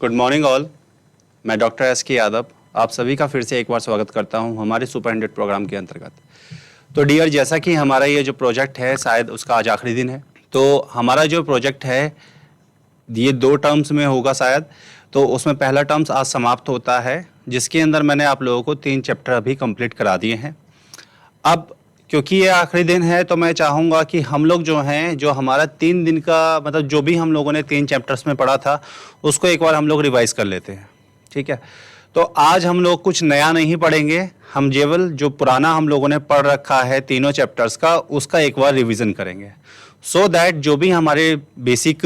Good morning all. मैं doctor S के यादव आप सभी का फिर से एक बार स्वागत करता हूं हमारे सुपर 100 प्रोग्राम के अंतर्गत। तो डियर, जैसा कि हमारा ये जो प्रोजेक्ट है शायद उसका आज आखिरी दिन है, तो हमारा जो प्रोजेक्ट है ये 2 टर्म्स में होगा शायद। तो उसमें पहला टर्म्स आज समाप्त होता है, जिसके अंदर मैंने आप लोगों को 3 चैप्टर अभी कंप्लीट करा दिए हैं। अब क्योंकि ये आखिरी दिन है तो मैं चाहूँगा कि हम लोग जो हैं, जो हमारा 3 दिन का मतलब जो भी हम लोगों ने 3 चैप्टर्स में पढ़ा था उसको एक बार हम लोग रिवाइज कर लेते हैं। ठीक है, तो आज हम लोग कुछ नया नहीं पढ़ेंगे, हम केवल जो पुराना हम लोगों ने पढ़ रखा है तीनों चैप्टर्स का उसका एक बार रिवीजन करेंगे, सो दैट जो भी हमारे बेसिक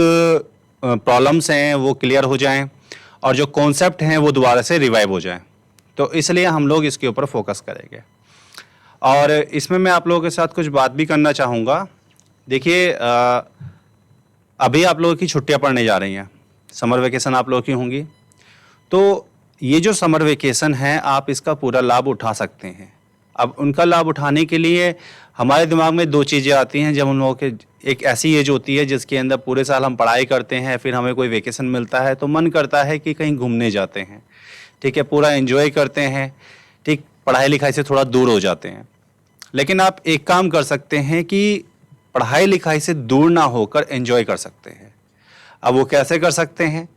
प्रॉब्लम्स हैं वो क्लियर हो जाएं और जो कॉन्सेप्ट हैं वो दोबारा से रिवाइव हो जाएं। तो इसलिए हम लोग इसके ऊपर फोकस करेंगे और इसमें मैं आप लोगों के साथ कुछ बात भी करना चाहूँगा। देखिए, अभी आप लोगों की छुट्टियां पड़ने जा रही हैं, समर वेकेशन आप लोगों की होंगी। तो ये जो समर वेकेशन है आप इसका पूरा लाभ उठा सकते हैं। अब उनका लाभ उठाने के लिए हमारे दिमाग में 2 चीज़ें आती हैं। जब हम लोगों के एक ऐसी एज होती है जिसके अंदर पूरे साल हम पढ़ाई करते हैं, फिर हमें कोई वेकेशन मिलता है तो मन करता है कि कहीं घूमने जाते हैं। ठीक है, पूरा एंजॉय करते हैं, ठीक, पढ़ाई लिखाई से थोड़ा दूर हो जाते हैं। लेकिन आप एक काम कर सकते हैं कि पढ़ाई लिखाई से दूर ना होकर एंजॉय कर सकते हैं। अब वो कैसे कर सकते हैं?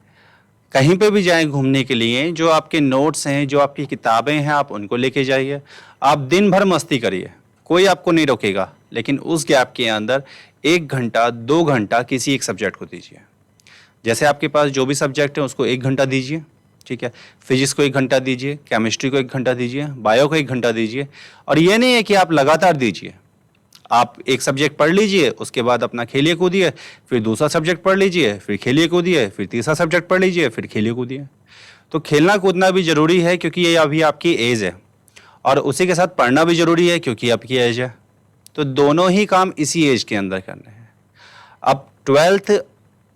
कहीं पे भी जाएं घूमने के लिए, जो आपके नोट्स हैं, जो आपकी किताबें हैं, आप उनको लेके जाइए। आप दिन भर मस्ती करिए, कोई आपको नहीं रोकेगा, लेकिन उस गैप के अंदर 1 घंटा 2 घंटा किसी एक सब्जेक्ट को दीजिए। जैसे आपके पास जो भी सब्जेक्ट है उसको 1 घंटा दीजिए। ठीक है, फिजिक्स को 1 घंटा दीजिए, केमिस्ट्री को 1 घंटा दीजिए, बायो को 1 घंटा दीजिए। और ये नहीं है कि आप लगातार दीजिए, आप एक सब्जेक्ट पढ़ लीजिए, उसके बाद अपना खेलिए कूदिए, फिर दूसरा सब्जेक्ट पढ़ लीजिए, फिर खेलिए कूदिए, फिर तीसरा सब्जेक्ट पढ़ लीजिए, फिर खेलिए कूदिए। तो खेलना कूदना भी ज़रूरी है क्योंकि ये अभी आपकी एज है, और उसी के साथ पढ़ना भी ज़रूरी है क्योंकि आपकी एज है। तो दोनों ही काम इसी एज के अंदर करने हैं। अब 12th,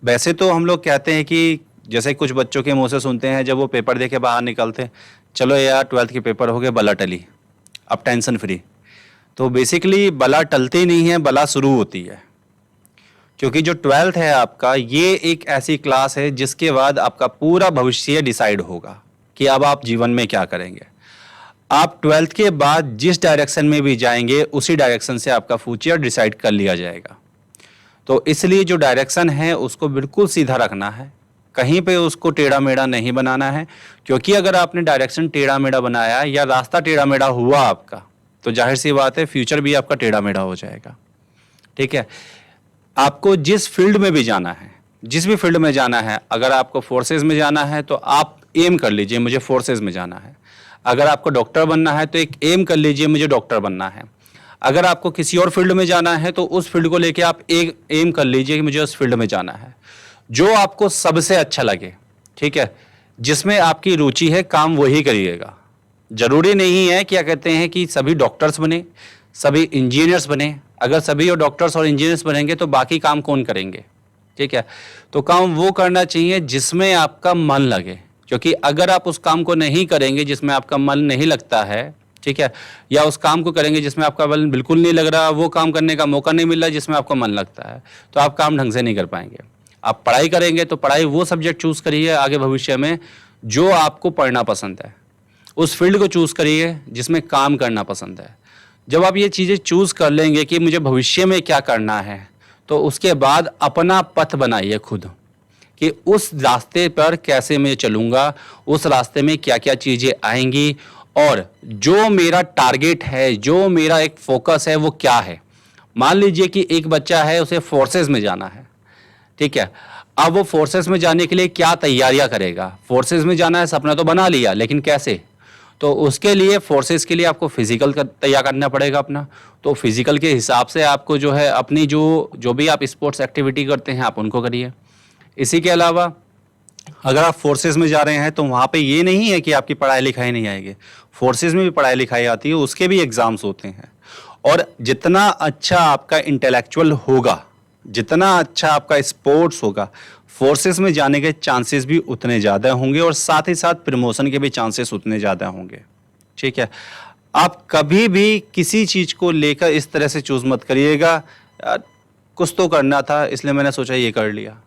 वैसे तो हम लोग कहते हैं कि जैसे कुछ बच्चों के मुंह से सुनते हैं जब वो पेपर दे के बाहर निकलते हैं, चलो यार 12th के पेपर हो गए, बला टली, अब टेंशन फ्री। तो बेसिकली बला टलती नहीं है, बला शुरू होती है। क्योंकि जो 12th है आपका, ये एक ऐसी क्लास है जिसके बाद आपका पूरा भविष्य डिसाइड होगा कि अब आप जीवन में क्या करेंगे। आप 12th के बाद जिस डायरेक्शन में भी जाएंगे उसी डायरेक्शन से आपका फ्यूचर डिसाइड कर लिया जाएगा। तो इसलिए जो डायरेक्शन है उसको बिल्कुल सीधा रखना है, कहीं पे उसको टेढ़ा मेढ़ा नहीं बनाना है। क्योंकि अगर आपने डायरेक्शन टेढ़ा मेढ़ा बनाया या रास्ता टेढ़ा मेढ़ा हुआ आपका, तो जाहिर सी बात है फ्यूचर भी आपका टेढ़ा मेढ़ा हो जाएगा। ठीक है, आपको जिस फील्ड में भी जाना है, जिस भी फील्ड में जाना है, अगर आपको फोर्सेज में जाना है तो आप एम कर लीजिए मुझे फोर्सेज में जाना है। अगर आपको डॉक्टर बनना है तो एक एम कर लीजिए मुझे डॉक्टर बनना है। अगर आपको किसी और फील्ड में जाना है तो उस फील्ड को लेके आप एक एम कर लीजिए कि मुझे उस फील्ड में जाना है जो आपको सबसे अच्छा लगे। ठीक है, जिसमें आपकी रुचि है काम वही करिएगा। जरूरी नहीं है क्या कहते हैं कि सभी डॉक्टर्स बने, सभी इंजीनियर्स बने। अगर सभी और डॉक्टर्स और इंजीनियर्स बनेंगे तो बाकी काम कौन करेंगे? ठीक है, तो काम वो करना चाहिए जिसमें आपका मन लगे। क्योंकि अगर आप उस काम को नहीं करेंगे जिसमें आपका मन नहीं लगता है, ठीक है, या उस काम को करेंगे जिसमें आपका मन बिल्कुल नहीं लग रहा, वो काम करने का मौका नहीं मिल रहा जिसमें आपका मन लगता है, तो आप काम ढंग से नहीं कर पाएंगे। आप पढ़ाई करेंगे तो पढ़ाई वो सब्जेक्ट चूज करिए आगे भविष्य में जो आपको पढ़ना पसंद है, उस फील्ड को चूज करिए जिसमें काम करना पसंद है। जब आप ये चीज़ें चूज कर लेंगे कि मुझे भविष्य में क्या करना है, तो उसके बाद अपना पथ बनाइए खुद कि उस रास्ते पर कैसे मैं चलूँगा, उस रास्ते में क्या क्या चीज़ें आएंगी और जो मेरा टारगेट है, जो मेरा एक फोकस है वो क्या है। मान लीजिए कि एक बच्चा है, उसे फोर्सेस में जाना है। ठीक है, अब वो फोर्सेस में जाने के लिए क्या तैयारियां करेगा? फोर्सेस में जाना है, सपना तो बना लिया, लेकिन कैसे? तो उसके लिए फोर्सेस के लिए आपको फिजिकल तैयार करना पड़ेगा अपना। तो फिजिकल के हिसाब से आपको जो है अपनी जो भी आप स्पोर्ट्स एक्टिविटी करते हैं आप उनको करिए। इसी के अलावा अगर आप फोर्सेस में जा रहे हैं तो वहाँ पे ये नहीं है कि आपकी पढ़ाई लिखाई नहीं आएगी, फोर्सेस में भी पढ़ाई लिखाई आती है, उसके भी एग्ज़ाम्स होते हैं। और जितना अच्छा आपका इंटेलेक्चुअल होगा, जितना अच्छा आपका स्पोर्ट्स होगा, फोर्सेस में जाने के चांसेस भी उतने ज़्यादा होंगे और साथ ही साथ प्रमोशन के भी चांसेस उतने ज़्यादा होंगे। ठीक है, आप कभी भी किसी चीज़ को लेकर इस तरह से चूज़ मत करिएगा, यार कुछ तो करना था इसलिए मैंने सोचा ये कर लिया।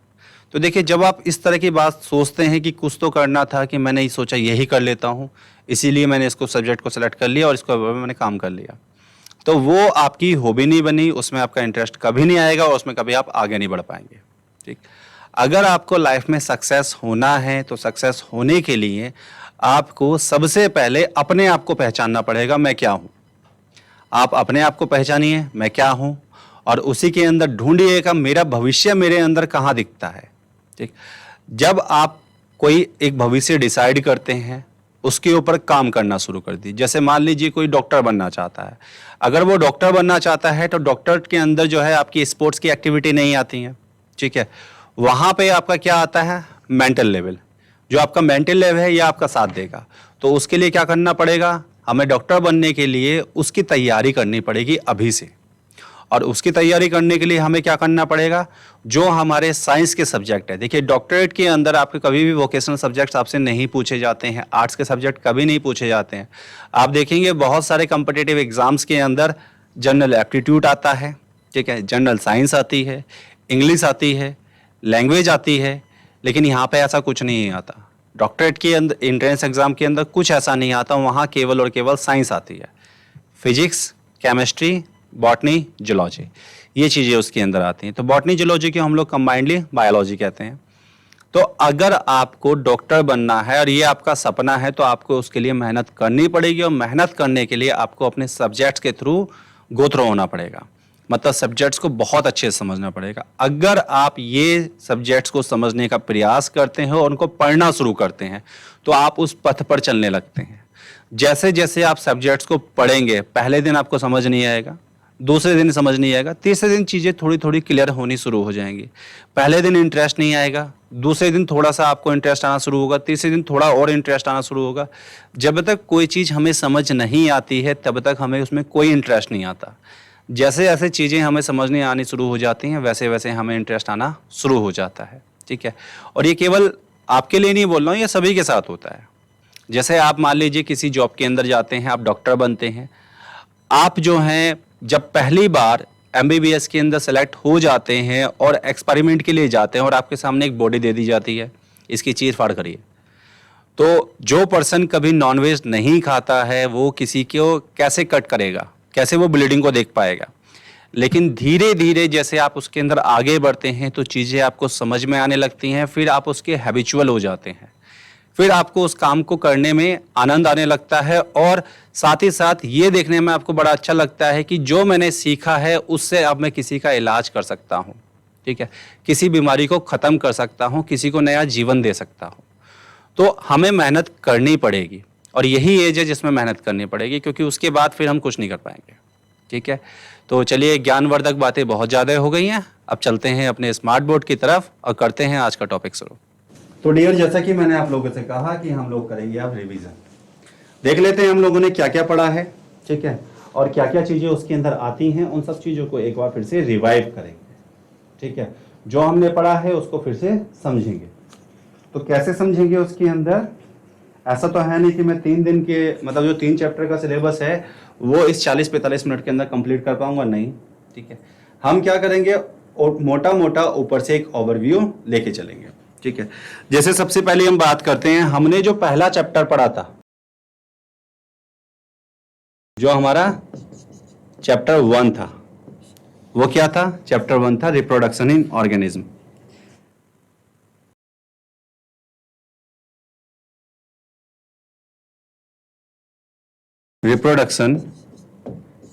तो देखिए, जब आप इस तरह की बात सोचते हैं कि कुछ तो करना था, कि मैंने ये सोचा यही कर लेता हूँ, इसीलिए मैंने इसको सब्जेक्ट को सेलेक्ट कर लिया और इसको मैंने काम कर लिया, तो वो आपकी हॉबी नहीं बनी, उसमें आपका इंटरेस्ट कभी नहीं आएगा और उसमें कभी आप आगे नहीं बढ़ पाएंगे। ठीक। अगर आपको लाइफ में सक्सेस होना है तो सक्सेस होने के लिए आपको सबसे पहले अपने आप को पहचानना पड़ेगा, मैं क्या हूँ। आप अपने आप को पहचानिए, मैं क्या हूँ, और उसी के अंदर ढूंढिएगा मेरा भविष्य मेरे अंदर कहाँ दिखता है। ठीक। जब आप कोई एक भविष्य डिसाइड करते हैं, उसके ऊपर काम करना शुरू कर दीजिए। जैसे मान लीजिए कोई डॉक्टर बनना चाहता है, अगर वो डॉक्टर बनना चाहता है तो डॉक्टर के अंदर जो है आपकी स्पोर्ट्स की एक्टिविटी नहीं आती है। ठीक है, वहाँ पे आपका क्या आता है, मेंटल लेवल। जो आपका मेंटल लेवल है ये आपका साथ देगा। तो उसके लिए क्या करना पड़ेगा, हमें डॉक्टर बनने के लिए उसकी तैयारी करनी पड़ेगी अभी से। और उसकी तैयारी करने के लिए हमें क्या करना पड़ेगा, जो हमारे साइंस के सब्जेक्ट है। देखिए, डॉक्टरेट के अंदर आपके कभी भी वोकेशनल सब्जेक्ट्स आपसे नहीं पूछे जाते हैं, आर्ट्स के सब्जेक्ट कभी नहीं पूछे जाते हैं। आप देखेंगे बहुत सारे कॉम्पिटिटिव एग्जाम्स के अंदर जनरल एप्टीट्यूड आता है, ठीक है, जनरल साइंस आती है, इंग्लिश आती है, लैंग्वेज आती है, लेकिन यहाँ पे ऐसा कुछ नहीं आता। डॉक्टरेट के अंदर एंट्रेंस एग्जाम के अंदर कुछ ऐसा नहीं आता, वहाँ केवल और केवल साइंस आती है। फिजिक्स, केमिस्ट्री, बॉटनी, जूलॉजी, ये चीज़ें उसके अंदर आती हैं। तो बॉटनी जूलॉजी को हम लोग कंबाइंडली बायोलॉजी कहते हैं। तो अगर आपको डॉक्टर बनना है और ये आपका सपना है, तो आपको उसके लिए मेहनत करनी पड़ेगी, और मेहनत करने के लिए आपको अपने सब्जेक्ट्स के थ्रू गो थ्रू होना पड़ेगा। मतलब सब्जेक्ट्स को बहुत अच्छे से समझना पड़ेगा। अगर आप ये सब्जेक्ट्स को समझने का प्रयास करते हैं और उनको पढ़ना शुरू करते हैं, तो आप उस पथ पर चलने लगते हैं। जैसे जैसे आप सब्जेक्ट्स को पढ़ेंगे, पहले दिन आपको समझ नहीं आएगा, दूसरे दिन समझ नहीं आएगा, तीसरे दिन चीज़ें थोड़ी थोड़ी क्लियर होनी शुरू हो जाएंगी। पहले दिन इंटरेस्ट नहीं आएगा, दूसरे दिन थोड़ा सा आपको इंटरेस्ट आना शुरू होगा, तीसरे दिन थोड़ा और इंटरेस्ट आना शुरू होगा। जब तक कोई चीज़ हमें समझ नहीं आती है तब तक हमें उसमें कोई इंटरेस्ट नहीं आता। जैसे जैसे चीज़ें हमें समझने आनी शुरू हो जाती हैं, वैसे वैसे हमें इंटरेस्ट आना शुरू हो जाता है। ठीक है, और ये केवल आपके लिए नहीं बोल रहा हूँ, ये सभी के साथ होता है। जैसे आप मान लीजिए किसी जॉब के अंदर जाते हैं, आप डॉक्टर बनते हैं, आप जो हैं जब पहली बार एमबीबीएस के अंदर सेलेक्ट हो जाते हैं और एक्सपेरिमेंट के लिए जाते हैं और आपके सामने एक बॉडी दे दी जाती है, इसकी चीर फाड़ करिए, तो जो पर्सन कभी नॉनवेज नहीं खाता है वो किसी को कैसे कट करेगा, कैसे वो ब्लीडिंग को देख पाएगा। लेकिन धीरे धीरे जैसे आप उसके अंदर आगे बढ़ते हैं तो चीज़ें आपको समझ में आने लगती हैं, फिर आप उसके हैबिचुअल हो जाते हैं, फिर आपको उस काम को करने में आनंद आने लगता है, और साथ ही साथ ये देखने में आपको बड़ा अच्छा लगता है कि जो मैंने सीखा है उससे अब मैं किसी का इलाज कर सकता हूँ। ठीक है, किसी बीमारी को ख़त्म कर सकता हूँ, किसी को नया जीवन दे सकता हूँ। तो हमें मेहनत करनी पड़ेगी, और यही एज है जिसमें मेहनत करनी पड़ेगी, क्योंकि उसके बाद फिर हम कुछ नहीं कर पाएंगे। ठीक है, तो चलिए, ज्ञानवर्धक बातें बहुत ज़्यादा हो गई हैं, अब चलते हैं अपने स्मार्ट बोर्ड की तरफ और करते हैं आज का टॉपिक शुरू। तो डियर, जैसा कि मैंने आप लोगों से कहा कि हम लोग करेंगे अब रिवीजन। देख लेते हैं हम लोगों ने क्या क्या पढ़ा है, ठीक है, और क्या क्या चीज़ें उसके अंदर आती हैं, उन सब चीज़ों को एक बार फिर से रिवाइव करेंगे। ठीक है, जो हमने पढ़ा है उसको फिर से समझेंगे। तो कैसे समझेंगे उसके अंदर, ऐसा तो है नहीं कि मैं 3 दिन के मतलब जो 3 चैप्टर का सिलेबस है वो इस 40-45 मिनट के अंदर कंप्लीट कर पाऊंगा, नहीं। ठीक है, हम क्या करेंगे, मोटा मोटा ऊपर से एक ओवरव्यू लेके चलेंगे। ठीक है, जैसे सबसे पहले हम बात करते हैं, हमने जो पहला चैप्टर पढ़ा था, जो हमारा चैप्टर 1 था, वो क्या था, चैप्टर 1 था reproduction in organism. Reproduction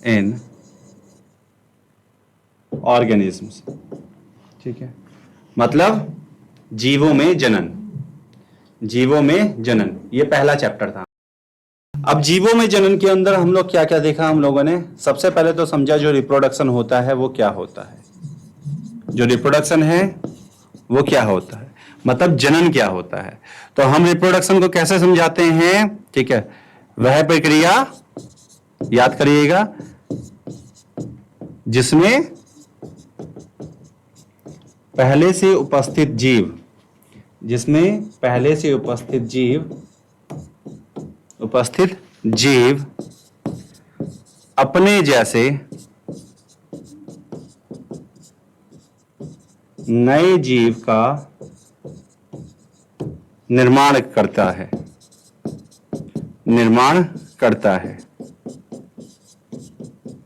in organisms. ठीक है, मतलब जीवों में जनन, जीवों में जनन, ये पहला चैप्टर था। अब जीवों में जनन के अंदर हम लोग क्या क्या देखा, हम लोगों ने सबसे पहले तो समझा जो रिप्रोडक्शन होता है वो क्या होता है, जो रिप्रोडक्शन है वो क्या होता है, मतलब जनन क्या होता है। तो हम रिप्रोडक्शन को कैसे समझाते हैं, ठीक है, वह प्रक्रिया याद करिएगा जिसमें पहले से उपस्थित जीव, जिसमें पहले से उपस्थित जीव अपने जैसे नए जीव का निर्माण करता है, निर्माण करता है।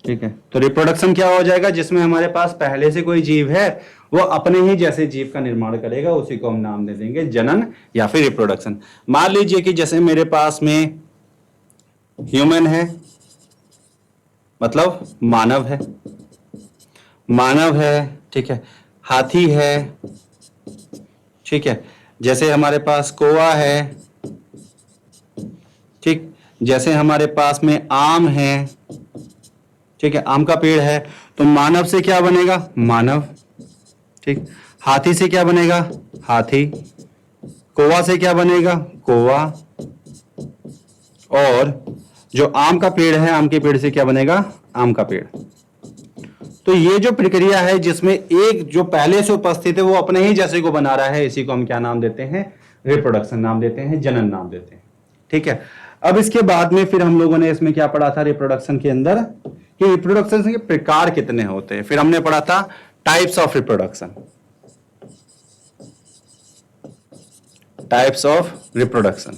ठीक है, तो रिप्रोडक्शन क्या हो जाएगा, जिसमें हमारे पास पहले से कोई जीव है वो अपने ही जैसे जीव का निर्माण करेगा, उसी को हम नाम दे देंगे जनन या फिर रिप्रोडक्शन। मान लीजिए कि जैसे मेरे पास में ह्यूमन है, मतलब मानव है, मानव है, ठीक है, हाथी है, ठीक है, जैसे हमारे पास कौवा है, ठीक, जैसे हमारे पास में आम है, ठीक है, आम का पेड़ है, तो मानव से क्या बनेगा, मानव, ठीक, हाथी से क्या बनेगा, हाथी, कौवा से क्या बनेगा, कौवा, और जो आम का पेड़ है, आम के पेड़ से क्या बनेगा, आम का पेड़। तो ये जो प्रक्रिया है जिसमें एक जो पहले से उपस्थित है वो अपने ही जैसे को बना रहा है, इसी को हम क्या नाम देते हैं, रिप्रोडक्शन नाम देते हैं, जनन नाम देते हैं। ठीक है, अब इसके बाद में फिर हम लोगों ने इसमें क्या पढ़ा था रिप्रोडक्शन के अंदर, कि रिप्रोडक्शन के प्रकार कितने होते हैं। फिर हमने पढ़ा था types of reproduction, types of reproduction,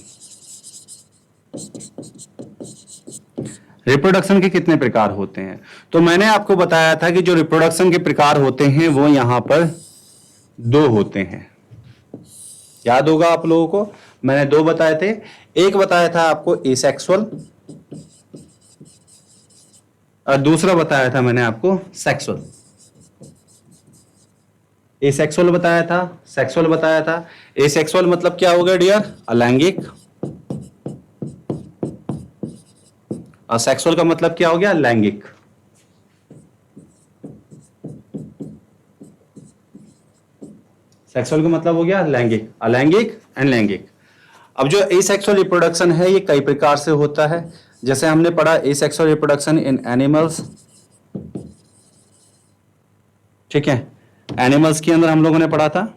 reproduction के कितने प्रकार होते हैं। तो मैंने आपको बताया था कि जो रिप्रोडक्शन के प्रकार होते हैं वो यहां पर दो होते हैं, याद होगा आप लोगों को, मैंने दो बताए थे। एक बताया था आपको एसेक्सुअल और दूसरा बताया था मैंने आपको सेक्सुअल। एसेक्सुअल बताया था, सेक्सुअल बताया था। एसेक्सुअल मतलब क्या हो गया डियर, अलैंगिक, और सेक्सुअल का मतलब क्या हो गया, लैंगिक। सेक्सुअल का मतलब हो गया लैंगिक, अलैंगिक एंड लैंगिक। अब जो एसेक्सुअल रिप्रोडक्शन है ये कई प्रकार से होता है, जैसे हमने पढ़ा एसेक्सुअल रिप्रोडक्शन इन एनिमल्स, ठीक है, एनिमल्स के अंदर हम लोगों ने पढ़ा था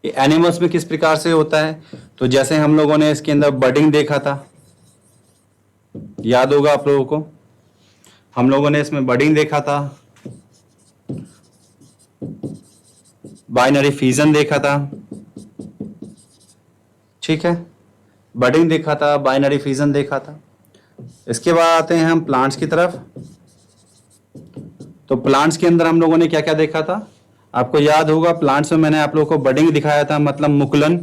एनिमल्स में किस प्रकार से होता है। तो जैसे हम लोगों ने इसके अंदर बर्डिंग देखा था, याद होगा आप लोगों को, हम लोगों ने इसमें बर्डिंग देखा था, बाइनरी फ्यूजन देखा था, ठीक है, बर्डिंग देखा था, बाइनरी फ्यूजन देखा था। इसके बाद आते हैं हम प्लांट्स की तरफ। तो प्लांट्स के अंदर हम लोगों ने क्या क्या देखा था, आपको याद होगा प्लांट्स में मैंने आप लोगों को बडिंग दिखाया था, मतलब मुकुलन,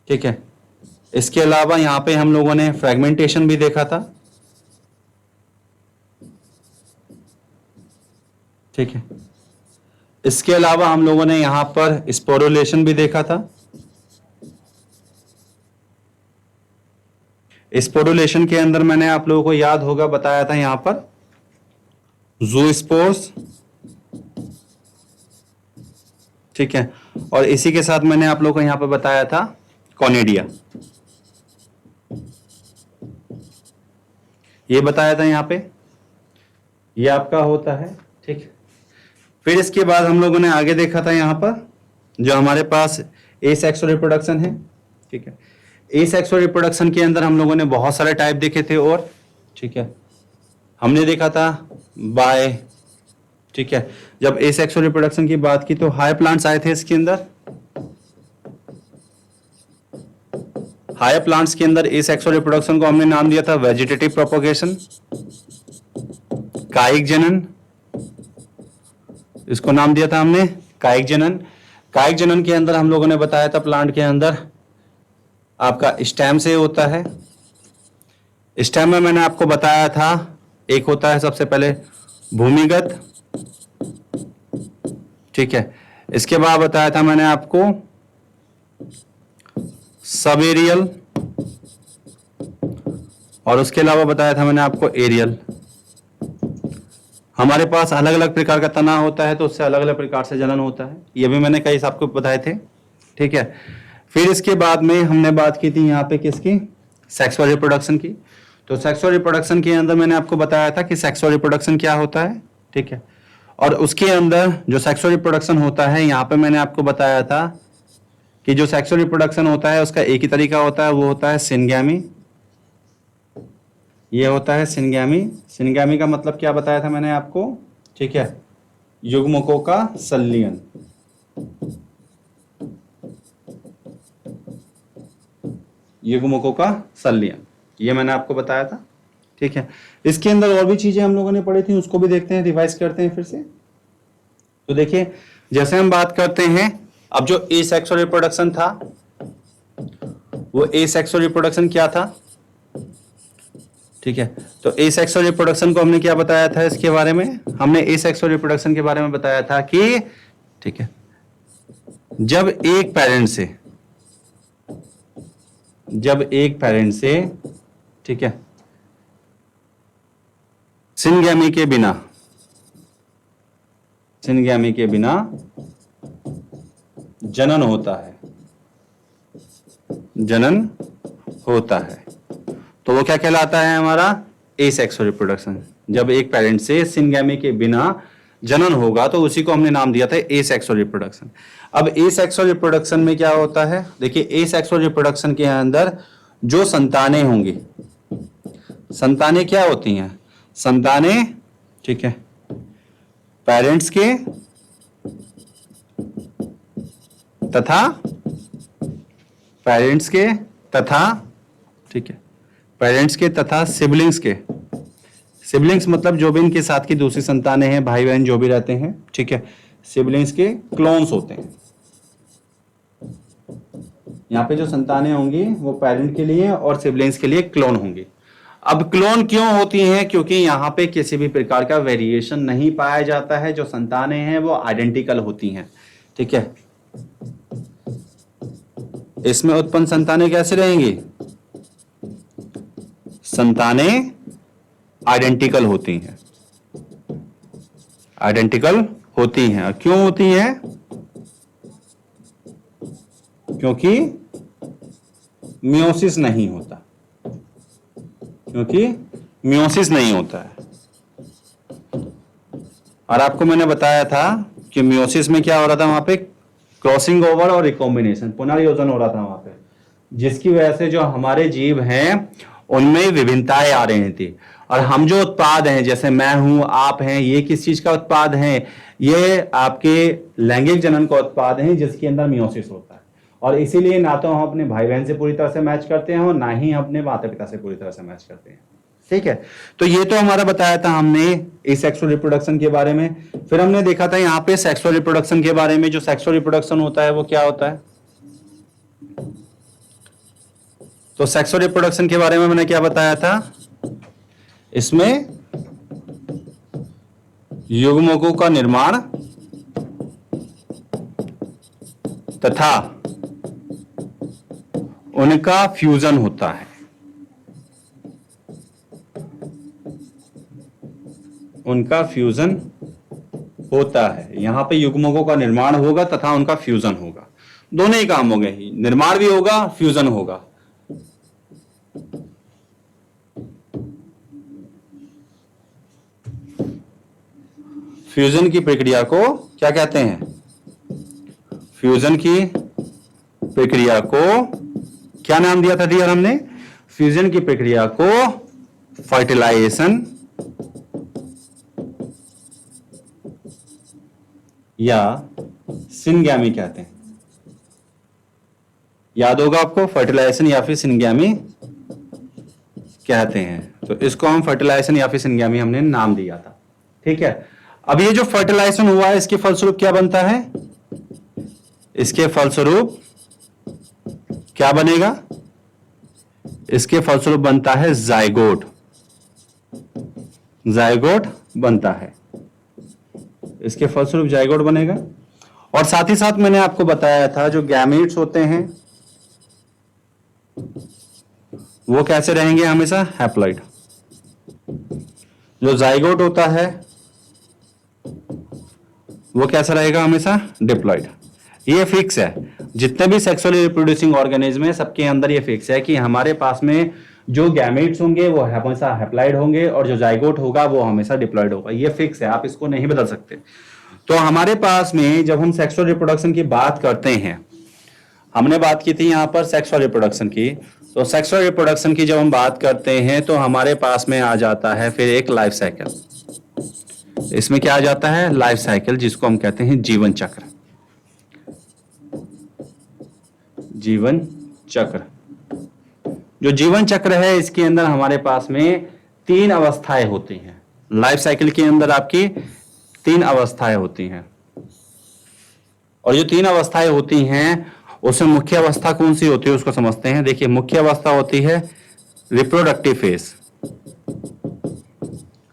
ठीक है। इसके अलावा यहां पे हम लोगों ने फ्रेगमेंटेशन भी देखा था, ठीक है। इसके अलावा हम लोगों ने यहां पर स्पोरुलेशन भी देखा था। स्पोरुलेशन के अंदर मैंने आप लोगों को याद होगा बताया था यहां पर ज़ूस्पोर्स, ठीक है, और इसी के साथ मैंने आप लोगों को यहां पर बताया था कॉनिडिया, ये बताया था यहां पे, ये आपका होता है, ठीक। फिर इसके बाद हम लोगों ने आगे देखा था यहां पर जो हमारे पास एसेक्सुअल रिप्रोडक्शन है, ठीक है। एसेक्सुअल रिप्रोडक्शन के अंदर हम लोगों ने बहुत सारे टाइप देखे थे, और ठीक है, हमने देखा था बाय, ठीक है, जब एसेक्सुअल रिप्रोडक्शन की बात की तो हाई प्लांट्स आए थे इसके अंदर। हाई प्लांट्स के अंदर एसेक्सुअल रिप्रोडक्शन को हमने नाम दिया था वेजिटेटिव प्रोपोगेशन, कायिक जनन, इसको नाम दिया था हमने कायिक जनन। कायिक जनन के अंदर हम लोगों ने बताया था प्लांट के अंदर आपका स्टेम से होता है। स्टेम में मैंने आपको बताया था एक होता है सबसे पहले भूमिगत, ठीक है, इसके बाद बताया था मैंने आपको सब एरियल, और उसके अलावा बताया था मैंने आपको एरियल। हमारे पास अलग अलग प्रकार का तना होता है तो उससे अलग अलग प्रकार से जनन होता है, ये भी मैंने कई आपको बताए थे, ठीक है। फिर इसके बाद में हमने बात की थी यहाँ पे किसकी, सेक्सुअल रिप्रोडक्शन की। तो सेक्सुअल रिप्रोडक्शन के अंदर मैंने आपको बताया था कि सेक्सुअल रिप्रोडक्शन क्या होता है, ठीक है, और उसके अंदर जो सेक्सुअल रिप्रोडक्शन होता है यहाँ पे मैंने आपको बताया था कि जो सेक्सुअल रिप्रोडक्शन होता है उसका एक ही तरीका होता है, वो होता है सिनगैमी, ये होता है सिनगैमी। सिनगैमी का मतलब क्या बताया था मैंने आपको, ठीक है, युग्मकों का संलयन। युग्मकों का संलयन, ये मैंने आपको बताया था, ठीक है। इसके अंदर और भी चीजें हम लोगों ने पढ़ी थी, उसको भी देखते हैं, रिवाइज करते हैं फिर से। तो देखिए, जैसे हम बात करते हैं, अब जो एसेक्सुअल रिप्रोडक्शन था, वो एसेक्सुअल रिप्रोडक्शन क्या था, ठीक है। तो एसेक्सुअल रिप्रोडक्शन को हमने क्या बताया था, इसके बारे में हमने एसेक्सुअल रिप्रोडक्शन के बारे में बताया था कि, ठीक है, जब एक पेरेंट से, ठीक है, सिनगैमी के बिना जनन होता है, तो वो क्या कहलाता है हमारा, एसेक्सुअल रिप्रोडक्शन। जब एक पेरेंट से सिनगैमी के बिना जनन होगा तो उसी को हमने नाम दिया था एसेक्सुअल रिप्रोडक्शन। अब एसेक्सुअल रिप्रोडक्शन में क्या होता है, देखिए, एसेक्सुअल रिप्रोडक्शन के अंदर जो संतानें होंगी, संतानें क्या होती हैं, संतानें, ठीक है, पेरेंट्स के तथा सिबलिंग्स के, सिबलिंग्स मतलब जो भी इनके साथ की दूसरी संतानें हैं, भाई बहन जो भी रहते हैं, ठीक है, सिबलिंग्स के क्लोन्स होते हैं। यहाँ पे जो संतानें होंगी वो पेरेंट के लिए और सिबलिंग्स के लिए क्लोन होंगी। अब क्लोन क्यों होती हैं, क्योंकि यहाँ पे किसी भी प्रकार का वेरिएशन नहीं पाया जाता है, जो संतानें हैं वो आइडेंटिकल होती हैं, ठीक है। इसमें उत्पन्न संतानें कैसे रहेंगी, संतानें आइडेंटिकल होती हैं, क्यों होती हैं, क्योंकि मियोसिस नहीं होता है। और आपको मैंने बताया था कि मियोसिस में क्या हो रहा था, वहां पे क्रॉसिंग ओवर और रिकॉम्बिनेशन, पुनर्योजन हो रहा था वहां पे, जिसकी वजह से जो हमारे जीव हैं उनमें विभिन्नताएं आ रही थी। और हम जो उत्पाद हैं, जैसे मैं हूं, आप हैं, ये किस चीज का उत्पाद हैं, ये आपके लैंगिक जनन का उत्पाद हैं, जिसके अंदर मियोसिस होता है। और इसीलिए ना तो हम अपने भाई बहन से पूरी तरह से मैच करते हैं और ना ही अपने माता पिता से पूरी तरह से मैच करते हैं, ठीक है। तो ये तो हमारा बताया था हमने एसेक्सुअल रिप्रोडक्शन के बारे में। फिर हमने देखा था यहाँ पे सेक्सुअल रिप्रोडक्शन के बारे में। जो सेक्सुअल रिप्रोडक्शन होता है वो क्या होता है, तो सेक्सुअल रिप्रोडक्शन के बारे में मैंने क्या बताया था, इसमें युग्मकों का निर्माण तथा उनका फ्यूजन होता है, यहां पे युग्मकों का निर्माण होगा तथा उनका फ्यूजन होगा, दोनों ही काम होंगे, निर्माण भी होगा, फ्यूजन होगा। फ्यूजन की प्रक्रिया को क्या कहते हैं, फ्यूजन की प्रक्रिया को क्या नाम दिया था डियर हमने, फ्यूजन की प्रक्रिया को फर्टिलाइजेशन या सिनगैमी कहते हैं। याद होगा आपको, फर्टिलाइजेशन या फिर सिनगैमी कहते हैं। तो इसको हम फर्टिलाइजेशन या फिर सिनगैमी हमने नाम दिया था, ठीक है। अब ये जो फर्टिलाइजेशन हुआ है, इसके फलस्वरूप क्या बनता है, इसके फलस्वरूप क्या बनेगा, इसके फलस्वरूप बनता है जाइगोट बनता है, इसके फलस्वरूप जाइगोट बनेगा। और साथ ही साथ मैंने आपको बताया था जो गैमेट्स होते हैं वो कैसे रहेंगे, हमेशा हैप्लॉइड। जो जाइगोट होता है वो कैसा रहेगा, हमेशा डिप्लॉइड। ये फिक्स है, जितने भी सेक्सुअली रिप्रोड्यूसिंग ऑर्गेनिज्म है सबके अंदर ये फिक्स है कि हमारे पास में जो गैमेट्स होंगे वो हमेशा हैप्लॉइड होंगे और जो जाइगोट होगा वो हमेशा डिप्लॉइड होगा। ये फिक्स है, आप इसको नहीं बदल सकते। तो हमारे पास में जब हम सेक्सुअल रिप्रोडक्शन की बात करते हैं, हमने बात की थी यहां पर सेक्सुअल रिप्रोडक्शन की, तो सेक्सुअल रिप्रोडक्शन की जब हम बात करते हैं तो हमारे पास में आ जाता है फिर एक लाइफ साइकिल। इसमें क्या आ जाता है? लाइफ साइकिल, जिसको हम कहते हैं जीवन चक्र। जीवन चक्र, जो जीवन चक्र है इसके अंदर हमारे पास में 3 अवस्थाएं होती हैं। लाइफ साइकिल के अंदर आपकी 3 अवस्थाएं होती हैं, और जो 3 अवस्थाएं होती हैं उसमें मुख्य अवस्था कौन सी होती है उसको समझते हैं। देखिए, मुख्य अवस्था होती है रिप्रोडक्टिव फेज।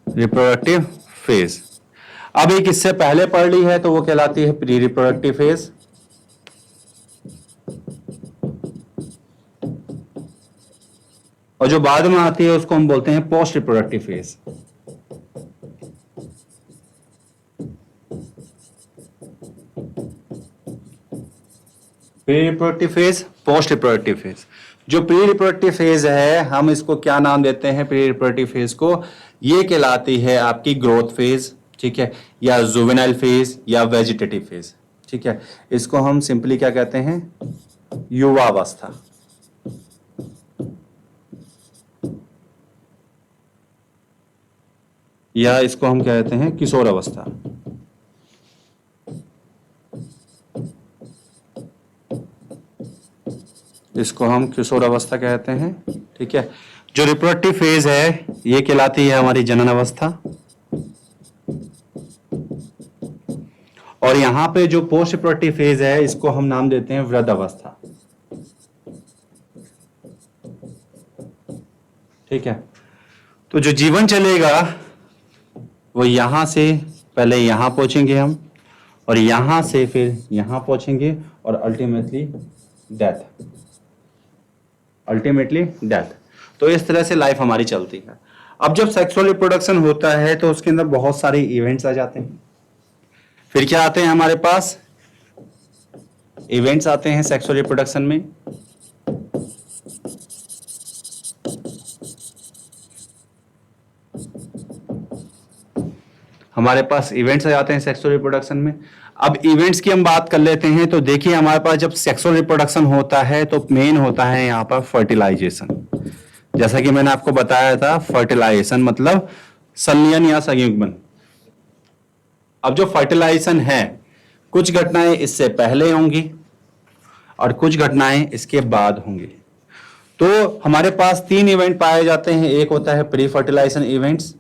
रिप्रोडक्टिव फेज, अब एक इससे पहले पढ़ ली है तो वो कहलाती है प्री रिप्रोडक्टिव फेज। और जो बाद में आती है उसको हम बोलते हैं post reproductive phase. Pre reproductive phase, post reproductive phase. जो प्री रिप्रोडक्टिव फेज है हम इसको क्या नाम देते हैं? प्री रिप्रोडक्टिव फेज को ये कहलाती है आपकी ग्रोथ फेज, ठीक है, या जुवेनाइल फेज या वेजिटेटिव फेज, ठीक है। इसको हम सिंपली क्या कहते हैं? युवावस्था। या इसको हम कहते हैं किशोर अवस्था। इसको हम किशोर अवस्था कहते हैं, ठीक है। जो रिप्रोडक्टिव फेज है ये कहलाती है हमारी जनन अवस्था, और यहां पे जो पोस्ट रिप्रोडक्टिव फेज है इसको हम नाम देते हैं वृद्ध अवस्था, ठीक है। तो जो जीवन चलेगा वो यहां से पहले यहां पहुंचेंगे हम, और यहां से फिर यहां पहुंचेंगे, और अल्टीमेटली डेथ। Ultimately death. तो इस तरह से लाइफ हमारी चलती है। अब जब सेक्सुअल रिप्रोडक्शन होता है तो उसके अंदर बहुत सारे इवेंट्स आ जाते हैं। फिर क्या आते हैं हमारे पास? इवेंट्स आते हैं सेक्सुअल रिप्रोडक्शन में। हमारे पास इवेंट्स आ जाते हैं सेक्सुअल रिप्रोडक्शन में। अब इवेंट्स की हम बात कर लेते हैं तो देखिए, हमारे पास जब सेक्सुअल रिप्रोडक्शन होता है तो मेन होता है यहाँ पर फर्टिलाइजेशन। जैसा कि मैंने आपको बताया था, फर्टिलाइजेशन मतलब संलयन या संयुग्मन। अब जो फर्टिलाइजेशन है, कुछ घटनाएं इससे पहले होंगी और कुछ घटनाएं इसके बाद होंगी। तो हमारे पास 3 इवेंट पाए जाते हैं। एक होता है pre fertilisation events,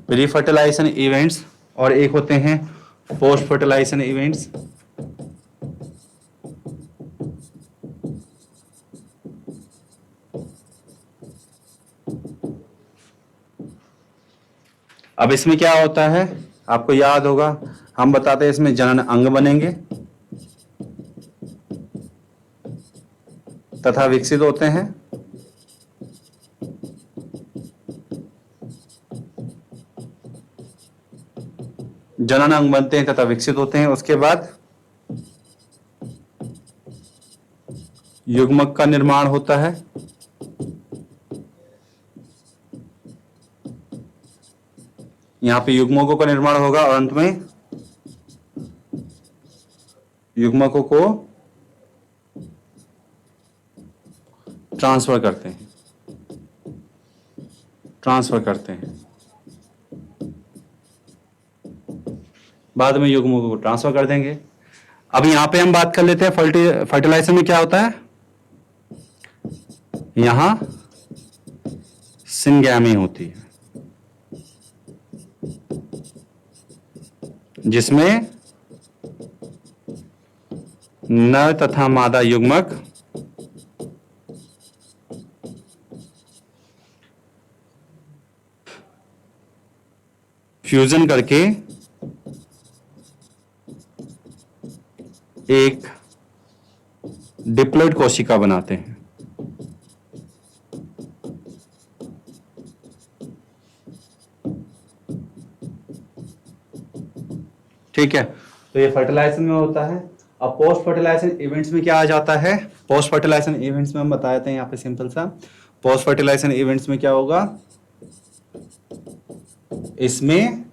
pre fertilisation events, और एक होते हैं पोस्ट फर्टिलाइजेशन इवेंट्स। अब इसमें क्या होता है आपको याद होगा, हम बताते हैं इसमें जनन अंग बनेंगे तथा विकसित होते हैं। जनन अंग बनते हैं तथा विकसित होते हैं। उसके बाद युग्मक का निर्माण होता है। यहां पे युग्मकों का निर्माण होगा और अंत में युग्मकों को ट्रांसफर करते हैं, बाद में युग्मकों को ट्रांसफर कर देंगे। अब यहां पे हम बात कर लेते हैं फर्टिलाइजेशन में क्या होता है। यहां सिंगैमी होती है, जिसमें नर तथा मादा युग्मक फ्यूजन करके एक डिप्लॉइड कोशिका बनाते हैं। ठीक है, तो ये फर्टिलाइजेशन में होता है। अब पोस्ट फर्टिलाइजेशन इवेंट्स में क्या आ जाता है? पोस्ट फर्टिलाइजेशन इवेंट्स में हम बताए थे यहाँ पे सिंपल सा। पोस्ट फर्टिलाइजेशन इवेंट्स में क्या होगा, इसमें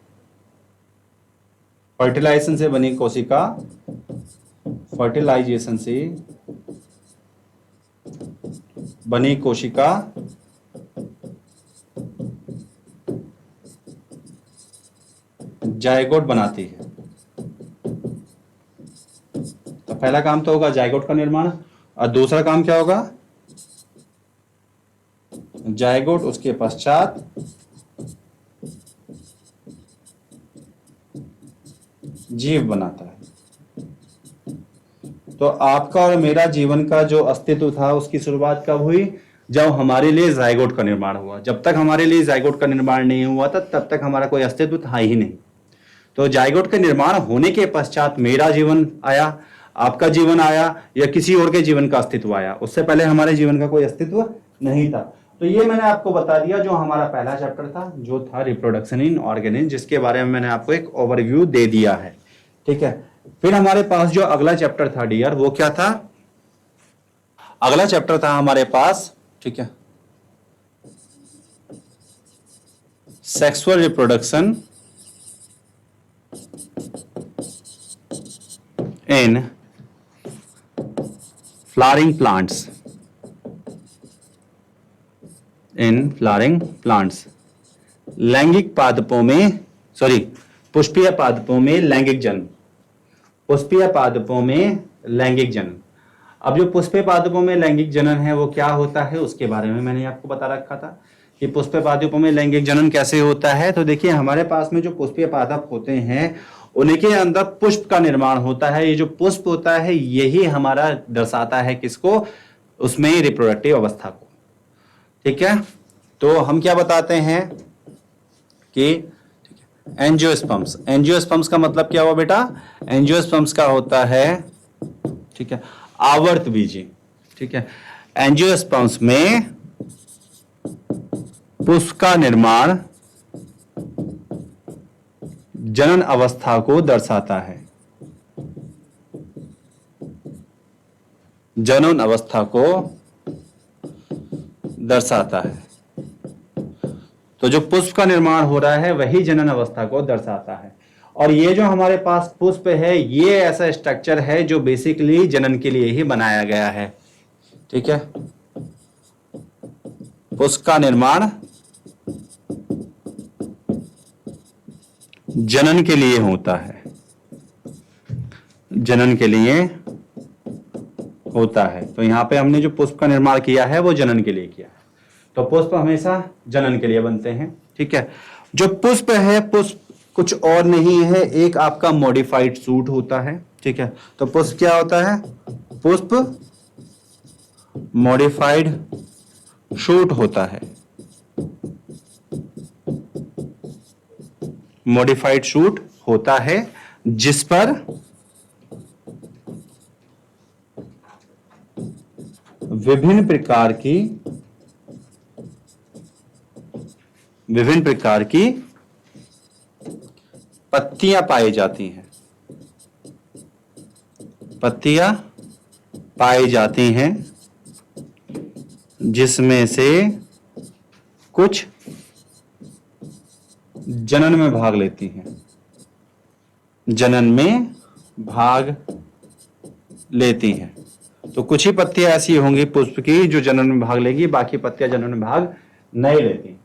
फर्टिलाइजेशन से बनी कोशिका, फर्टिलाइजेशन से बनी कोशिका जायगोट बनाती है। तो पहला काम तो होगा जायगोट का निर्माण, और दूसरा काम क्या होगा, जायगोट उसके पश्चात जीव बनाता है। तो आपका और मेरा जीवन का जो अस्तित्व था उसकी शुरुआत कब हुई, जब हमारे लिए जायगोट का निर्माण हुआ। जब तक हमारे लिए जायगोट का निर्माण नहीं हुआ था तब तक हमारा कोई अस्तित्व था ही नहीं। तो जायगोट के निर्माण होने के पश्चात मेरा जीवन आया, आपका जीवन आया, या किसी और के जीवन का अस्तित्व आया। उससे पहले हमारे जीवन का कोई अस्तित्व नहीं था। तो ये मैंने आपको बता दिया जो हमारा पहला चैप्टर था, जो था रिप्रोडक्शन इन ऑर्गेनिज्म, जिसके बारे में मैंने आपको एक ओवरव्यू दे दिया है। ठीक है, फिर हमारे पास जो अगला चैप्टर था डियर, वो क्या था, अगला चैप्टर था हमारे पास, ठीक है, sexual reproduction in flowering plants, in flowering plants, लैंगिक पादपों में, सॉरी, पुष्पीय पादपों में लैंगिक जन्म, पुष्पीय पादपों में लैंगिक जन्म। अब जो पुष्पीय पादपों में लैंगिक जनन है वो क्या होता है, उसके बारे में मैंने आपको बता रखा था कि पुष्पीय पादपों में लैंगिक जनन कैसे होता है। तो देखिए हमारे पास में जो पुष्पीय पादप होते हैं उनके अंदर पुष्प का निर्माण होता है। ये जो पुष्प होता है यही हमारा दर्शाता है किसको, उसमें रिप्रोडक्टिव अवस्था को। ठीक है, तो हम क्या बताते हैं कि एंजियोस्पर्म्स, एंजियोस्पर्म्स का मतलब क्या हुआ बेटा, एंजियोस्पर्म्स का होता है, ठीक है, आवर्त बीजी। ठीक है, एंजियोस्पर्म्स में पुष्प का निर्माण जनन अवस्था को दर्शाता है, जनन अवस्था को दर्शाता है। तो जो पुष्प का निर्माण हो रहा है वही जनन अवस्था को दर्शाता है। और ये जो हमारे पास पुष्प है ये ऐसा स्ट्रक्चर है जो बेसिकली जनन के लिए ही बनाया गया है। ठीक है, पुष्प का निर्माण जनन के लिए होता है, जनन के लिए होता है। तो यहां पे हमने जो पुष्प का निर्माण किया है वो जनन के लिए किया है। तो पुष्प हमेशा जनन के लिए बनते हैं। ठीक है, जो पुष्प है, पुष्प कुछ और नहीं है, एक आपका मॉडिफाइड सूट होता है। ठीक है, तो पुष्प क्या होता है, पुष्प मॉडिफाइड शूट होता है, मॉडिफाइड शूट होता है जिस पर विभिन्न प्रकार की पत्तियां पाई जाती हैं, पत्तियां पाई जाती हैं जिसमें से कुछ जनन में भाग लेती हैं, जनन में भाग लेती हैं। तो कुछ ही पत्तियां ऐसी होंगी पुष्प की जो जनन में भाग लेगी, बाकी पत्तियां जनन में भाग नहीं लेती।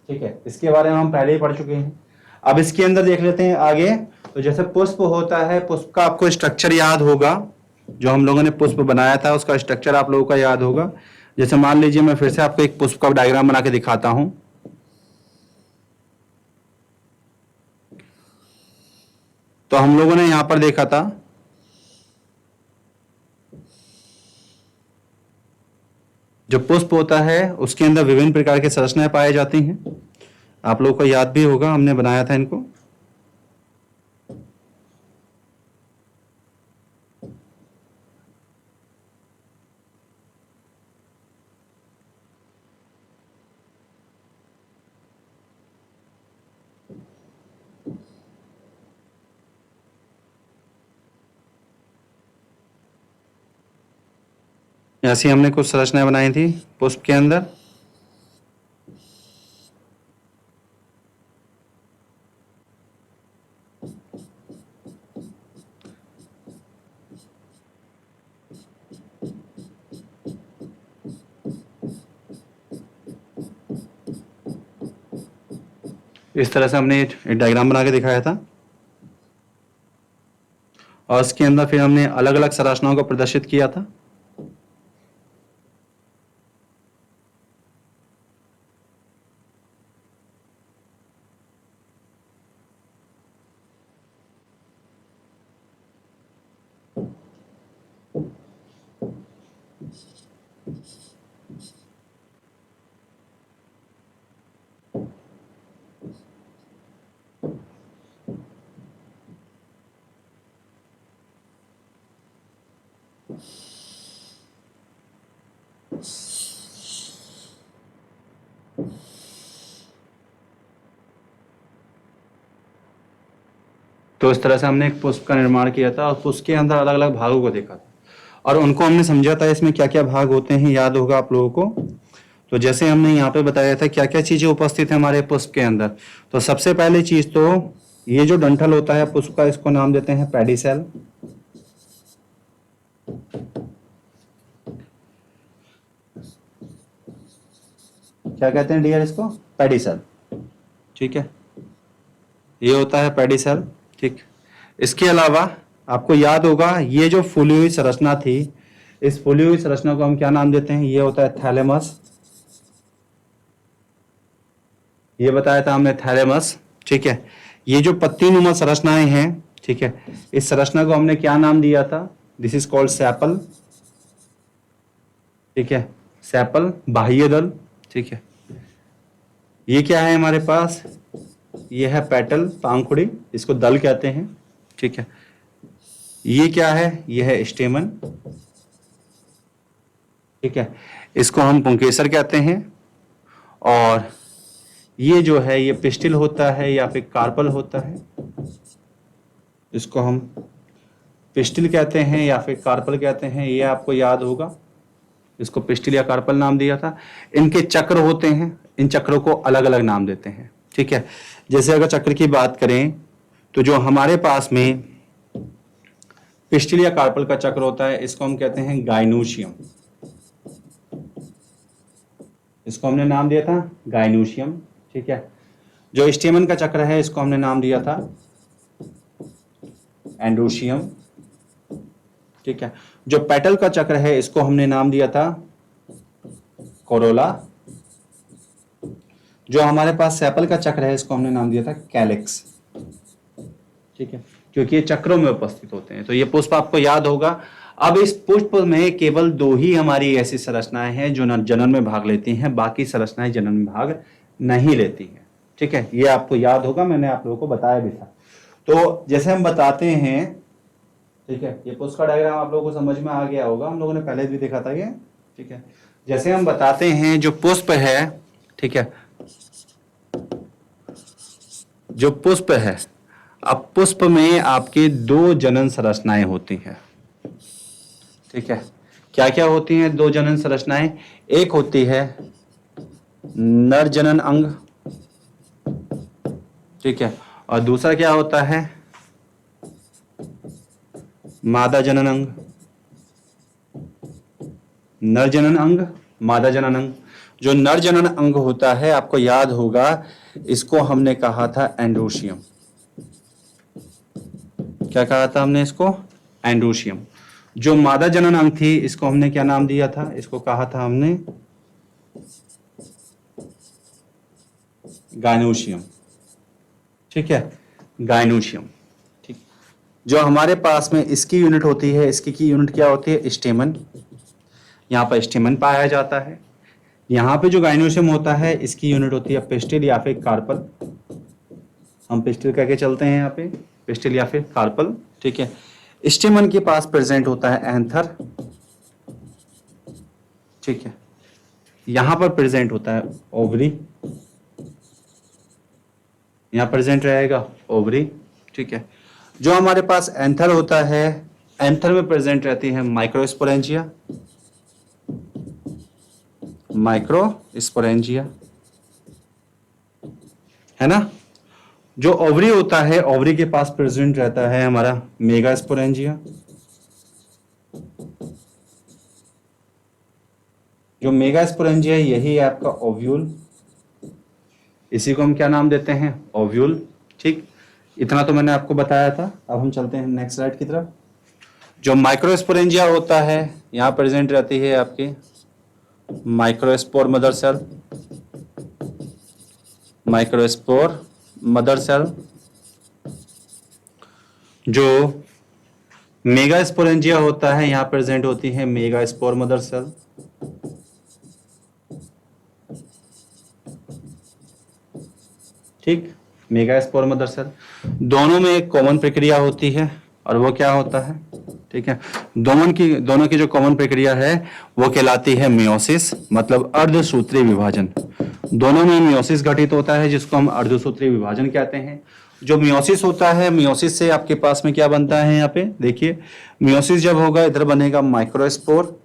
ठीक है, इसके बारे में हम पहले ही पढ़ चुके हैं। अब इसके अंदर देख लेते हैं आगे। तो जैसे पुष्प होता है, पुष्प का आपको स्ट्रक्चर याद होगा, जो हम लोगों ने पुष्प बनाया था उसका स्ट्रक्चर आप लोगों का याद होगा। जैसे मान लीजिए मैं फिर से आपको एक पुष्प का डायग्राम बना के दिखाता हूं। तो हम लोगों ने यहां पर देखा था जो पुष्प होता है उसके अंदर विभिन्न प्रकार की संरचनाएं पाई जाती हैं। आप लोगों को याद भी होगा, हमने बनाया था इनको। ऐसी हमने कुछ संरचनाएं बनाई थी पुष्प के अंदर। इस तरह से हमने एक डायग्राम बना के दिखाया था और इसके अंदर फिर हमने अलग अलग संरचनाओं को प्रदर्शित किया था। तो इस तरह से हमने एक पुष्प का निर्माण किया था और पुष्प के अंदर अलग अलग भागों को देखा था और उनको हमने समझा था इसमें क्या क्या भाग होते हैं, याद होगा आप लोगों को। तो जैसे हमने यहाँ पे बताया था क्या क्या चीजें उपस्थित है हमारे पुष्प के अंदर। तो सबसे पहली चीज तो ये जो डंठल होता है पुष्प का, इसको नाम देते हैं पेडिसेल। क्या कहते हैं डियर इसको? पेडिसेल। ठीक है, ये होता है पेडिसेल। ठीक, इसके अलावा आपको याद होगा ये जो फूली हुई संरचना थी, इस फूली हुई संरचना को हम क्या नाम देते हैं? ये होता है थैलेमस। ये बताया था हमने, थैलेमस। ठीक है, ये जो पत्ती नुमा संरचनाएं हैं, ठीक है, इस संरचना को हमने क्या नाम दिया था? This is called sepal. ठीक है, सेपल, बाह्य दल। ठीक है, ये क्या है हमारे पास? ये है पेटल, पांखुड़ी, इसको दल कहते हैं। ठीक है, ये क्या है? ये है स्टेमन। ठीक है, इसको हम पुंकेसर कहते हैं। और ये जो है ये पिस्टिल होता है या फिर कार्पल होता है, इसको हम पिस्टिल कहते हैं या फिर कार्पल कहते हैं, ये आपको याद होगा। इसको पिस्टिल या कार्पल नाम दिया था। इनके चक्र होते हैं, इन चक्रों को अलग अलग नाम देते हैं। ठीक है, जैसे अगर चक्र की बात करें तो जो हमारे पास में पिस्टिल या कार्पल का चक्र होता है इसको हम कहते हैं गाइनोशियम। इसको हमने नाम दिया था गाइनोशियम। ठीक है, जो स्टेमन का चक्र है इसको हमने नाम दिया था एंडोशियम। ठीक है, जो पेटल का चक्र है इसको हमने नाम दिया था कोरोला। जो हमारे पास सेपल का चक्र है इसको हमने नाम दिया था कैलिक्स। ठीक है, क्योंकि ये चक्रों में उपस्थित होते हैं। तो ये पुष्प आपको याद होगा। अब इस पुष्प में केवल दो ही हमारी ऐसी संरचनाएं हैं जो जनन में भाग लेती हैं, बाकी संरचनाएं जनन में भाग नहीं लेती हैं। ठीक है, ये आपको याद होगा, मैंने आप लोगों को बताया भी था। तो जैसे हम बताते हैं, ठीक है, ये पुष्प का डायग्राम आप लोगों को समझ में आ गया होगा, हम लोगों ने पहले भी देखा था ये। ठीक है, जैसे हम बताते हैं जो पुष्प है, ठीक है, जो पुष्प है, अब पुष्प में आपके दो जनन संरचनाएं होती हैं। ठीक है, क्या क्या होती हैं दो जनन संरचनाएं? एक होती है नर जनन अंग। ठीक है, और दूसरा क्या होता है? मादा जनन अंग। नर जनन अंग, मादा जनन अंग। जो नर जनन अंग होता है आपको याद होगा, इसको हमने कहा था एंडोशियम। क्या कहा था हमने इसको? एंडोशियम। जो मादा जनन अंग थी इसको हमने क्या नाम दिया था? इसको कहा था हमने गाइनोशियम। ठीक है, गाइनोशियम। ठीक, जो हमारे पास में इसकी यूनिट होती है, इसकी की यूनिट क्या होती है? स्टेमन। यहाँ पर स्टेमन पाया जाता है। यहाँ पे जो गाइनोशियम होता है इसकी यूनिट होती है पिस्टिल या फिर कार्पल। हम पिस्टिल करके चलते हैं यहाँ पे, पिस्टिल या फिर कार्पल। ठीक है, स्टेमन के पास प्रेजेंट होता है एंथर। ठीक है, यहाँ पर प्रेजेंट होता है ओवरी, यहाँ प्रेजेंट रहेगा ओवरी। ठीक है, जो हमारे पास एंथर होता है, एंथर में प्रेजेंट रहती है माइक्रोस्पोरेंजिया। माइक्रोस्पोरेंजिया है ना। जो ओवरी होता है, ओवरी के पास प्रेजेंट रहता है हमारा मेगास्पोरेंजिया। जो मेगास्पोरेंजिया यही है आपका ओव्यूल। इसी को हम क्या नाम देते हैं, ओव्यूल। ठीक, इतना तो मैंने आपको बताया था। अब हम चलते हैं नेक्स्ट स्लाइड की तरफ। जो माइक्रोस्पोरेंजिया होता है, यहाँ प्रेजेंट रहती है आपकी microspore mother cell, microspore mother cell. जो मेगास्पोरेंजिया होता है, यहाँ प्रेजेंट होती है मेगास्पोर मदर सेल। ठीक, मेगास्पोर मदर सेल। दोनों में एक कॉमन प्रक्रिया होती है, और वो क्या होता है, ठीक है, दोनों की जो कॉमन प्रक्रिया है वो कहलाती है मियोसिस, मतलब अर्धसूत्री विभाजन। दोनों में मियोसिस घटित होता है, जिसको हम अर्धसूत्री विभाजन कहते हैं। जो मियोसिस होता है, मियोसिस से आपके पास में क्या बनता है, यहाँ पे देखिए, मियोसिस जब होगा इधर बनेगा माइक्रोस्पोर,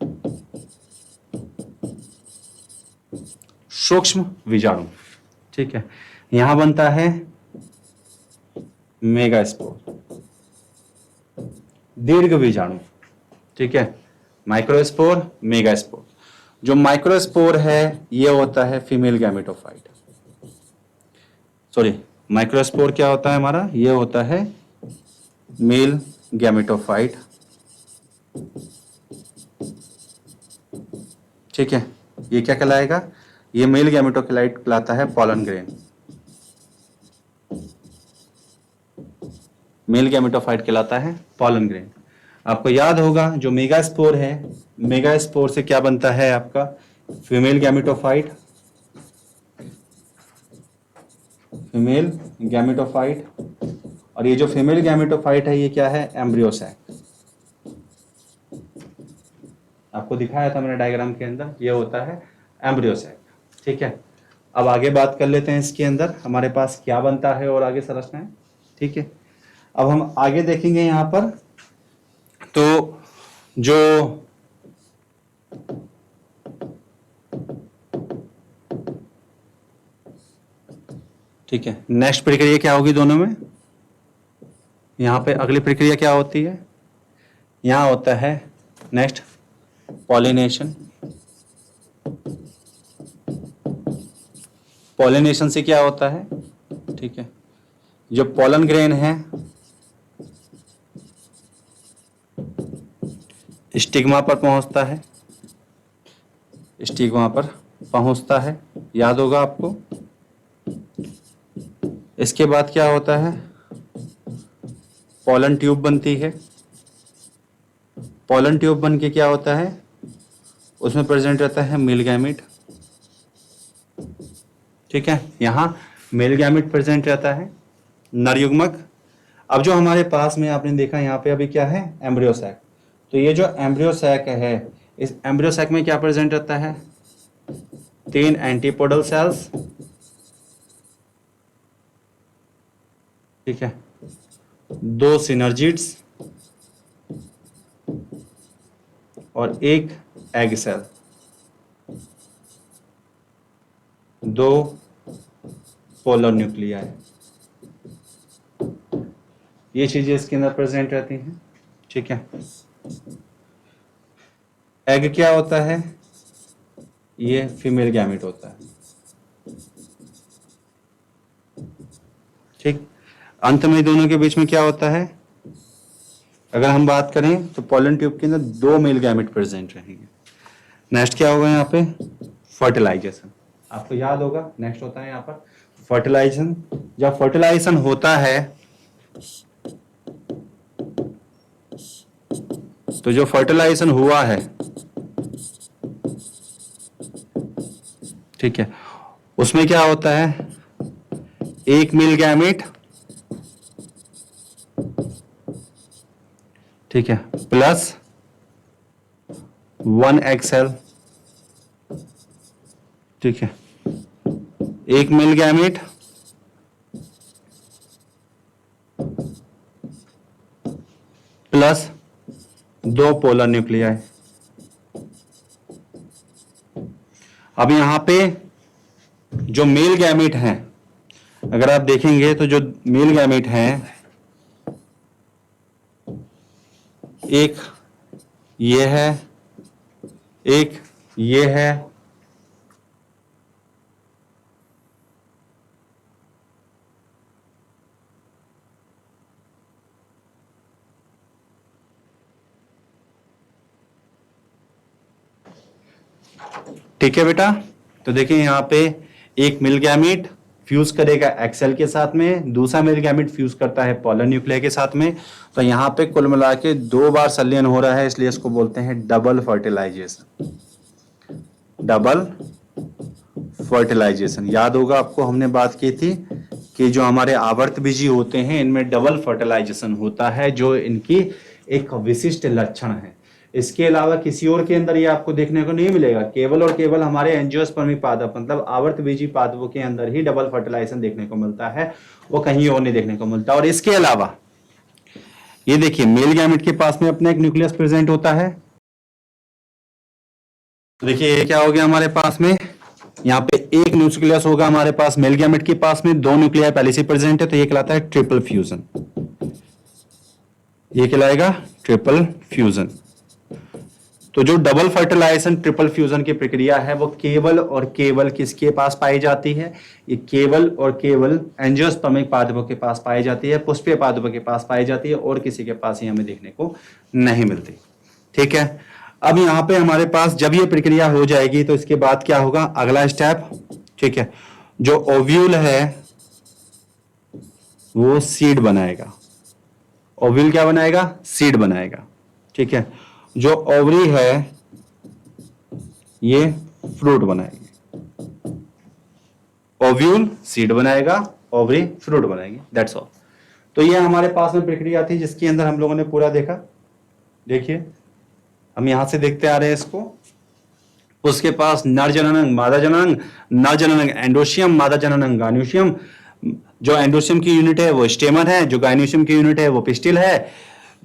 सूक्ष्म बीजाणु। ठीक है, यहां बनता है मेगास्पोर, दीर्घ बीजाणु। ठीक है, माइक्रोस्पोर, मेगास्पोर। जो माइक्रोस्पोर है ये होता है फीमेल गैमेटोफाइट। सॉरी, माइक्रोस्पोर क्या होता है हमारा, ये होता है मेल गैमेटोफाइट। ठीक है, ये क्या कहलाएगा, ये मेल गैमेटोफाइट कहलाता है पॉलन ग्रेन। मेल गैमेटोफाइट कहलाता है पॉलन ग्रेन। आपको याद होगा जो मेगास्पोर है, मेगास्पोर से क्या बनता है आपका, फीमेल गैमेटोफाइट, फीमेल गैमेटोफाइट। और ये जो फीमेल गैमेटोफाइट है ये क्या है, एम्ब्रियो सैक। आपको दिखाया था मैंने डायग्राम के अंदर, ये होता है एम्ब्रियो सैक। ठीक है, अब आगे बात कर लेते हैं इसके अंदर हमारे पास क्या बनता है और आगे संरचनाएं। ठीक है, अब हम आगे देखेंगे यहां पर, तो जो ठीक है, नेक्स्ट प्रक्रिया क्या होगी दोनों में, यहां पे अगली प्रक्रिया क्या होती है, यहां होता है नेक्स्ट पॉलिनेशन। पॉलिनेशन से क्या होता है, ठीक है, जो पॉलन ग्रेन है स्टिग्मा पर पहुंचता है, स्टिग्मा पर पहुंचता है, याद होगा आपको। इसके बाद क्या होता है, पॉलन ट्यूब बनती है। पॉलन ट्यूब बन के क्या होता है, उसमें प्रेजेंट रहता है मेल गैमेट। ठीक है, यहां मेल गैमेट प्रेजेंट रहता है, नर युग्मक। अब जो हमारे पास में आपने देखा यहाँ पे अभी क्या है, एम्ब्रियो सैक। तो ये जो एम्ब्रियो सैक है, इस एम्ब्रियो सैक में क्या प्रेजेंट रहता है, 3 एंटीपोडल सेल्स। ठीक है, 2 सिनर्जिड्स और 1 एग सेल, 2 पोलर न्यूक्लियाई। ये चीजें इसके अंदर प्रेजेंट रहती हैं। ठीक है, एग क्या होता है, ये फीमेल गैमेट होता है। ठीक, अंत में दोनों के बीच में क्या होता है, अगर हम बात करें तो पॉलन ट्यूब के अंदर 2 मेल गैमेट प्रेजेंट रहेंगे। नेक्स्ट क्या होगा यहाँ पे, फर्टिलाइजेशन। आपको याद होगा नेक्स्ट होता है यहाँ पर फर्टिलाइजेशन। जब फर्टिलाइजेशन होता है तो जो फर्टिलाइजेशन हुआ है, ठीक है, उसमें क्या होता है, 1 मेल गैमेट, ठीक है, प्लस 1 एग सेल। ठीक है, 1 male gamete plus 2 polar nuclei. अब यहां पे जो मेल गैमेट हैं, अगर आप देखेंगे तो जो मेल गैमेट हैं, एक ये है, एक ये है, ठीक है बेटा। तो देखिए यहाँ पे एक मिल गैमीट फ्यूज करेगा एक्सेल के साथ में, दूसरा मिल गैमीट फ्यूज करता है पोलर न्यूक्लियर के साथ में। तो यहाँ पे कुल मिला के 2 बार संलयन हो रहा है, इसलिए इसको बोलते हैं डबल फर्टिलाइजेशन। डबल फर्टिलाइजेशन याद होगा आपको, हमने बात की थी कि जो हमारे आवर्त बीजी होते हैं इनमें डबल फर्टिलाइजेशन होता है, जो इनकी एक विशिष्ट लक्षण है। इसके अलावा किसी और के अंदर ये आपको देखने को नहीं मिलेगा, केवल और केवल हमारे एंजियोस्पर्मिक पादप मतलब आवर्त बीजी पादपों के अंदर ही डबल फर्टिलाइजेशन देखने को मिलता है, वो कहीं और नहीं देखने को मिलता। और इसके अलावा ये देखिए मेल गैमेट के पास में अपना एक न्यूक्लियस प्रेजेंट होता है। देखिए ये क्या हो गया हमारे पास में, यहाँ पे एक न्यूक्लियस होगा हमारे पास मेल गैमेट के पास में, 2 न्यूक्लियाई पहले से प्रेजेंट है, तो ये कहलाता है ट्रिपल फ्यूजन। ये कहलाएगा ट्रिपल फ्यूजन। तो जो डबल फर्टिलाइजेशन ट्रिपल फ्यूजन की प्रक्रिया है वो केवल और केवल किसके पास पाई जाती है, ये केवल और केवल एंजियोस्पर्मिक पादपों के पास पाई जाती है, पुष्पीय पादपों के पास पाई जाती है, और किसी के पास ही हमें देखने को नहीं मिलती। ठीक है, अब यहाँ पे हमारे पास जब ये प्रक्रिया हो जाएगी तो इसके बाद क्या होगा, अगला स्टेप, ठीक है, जो ओव्यूल है वो सीड बनाएगा। ओव्यूल क्या बनाएगा, सीड बनाएगा। ठीक है, जो ओवरी है ये फ्रूट बनाएगी। ओव्यूल सीड बनाएगा, ओवरी फ्रूट बनाएगी, दैट्स ऑल। तो ये हमारे पास में प्रक्रिया थी जिसके अंदर हम लोगों ने पूरा देखा। देखिए हम यहां से देखते आ रहे हैं इसको, उसके पास नर जननांग मादा जननांग, नर जननांग एंडोशियम, मादा जननांग गाइनोशियम। जो एंडोशियम की यूनिट है वो स्टेमन है, जो गाइनोशियम की यूनिट है वो पिस्टिल है।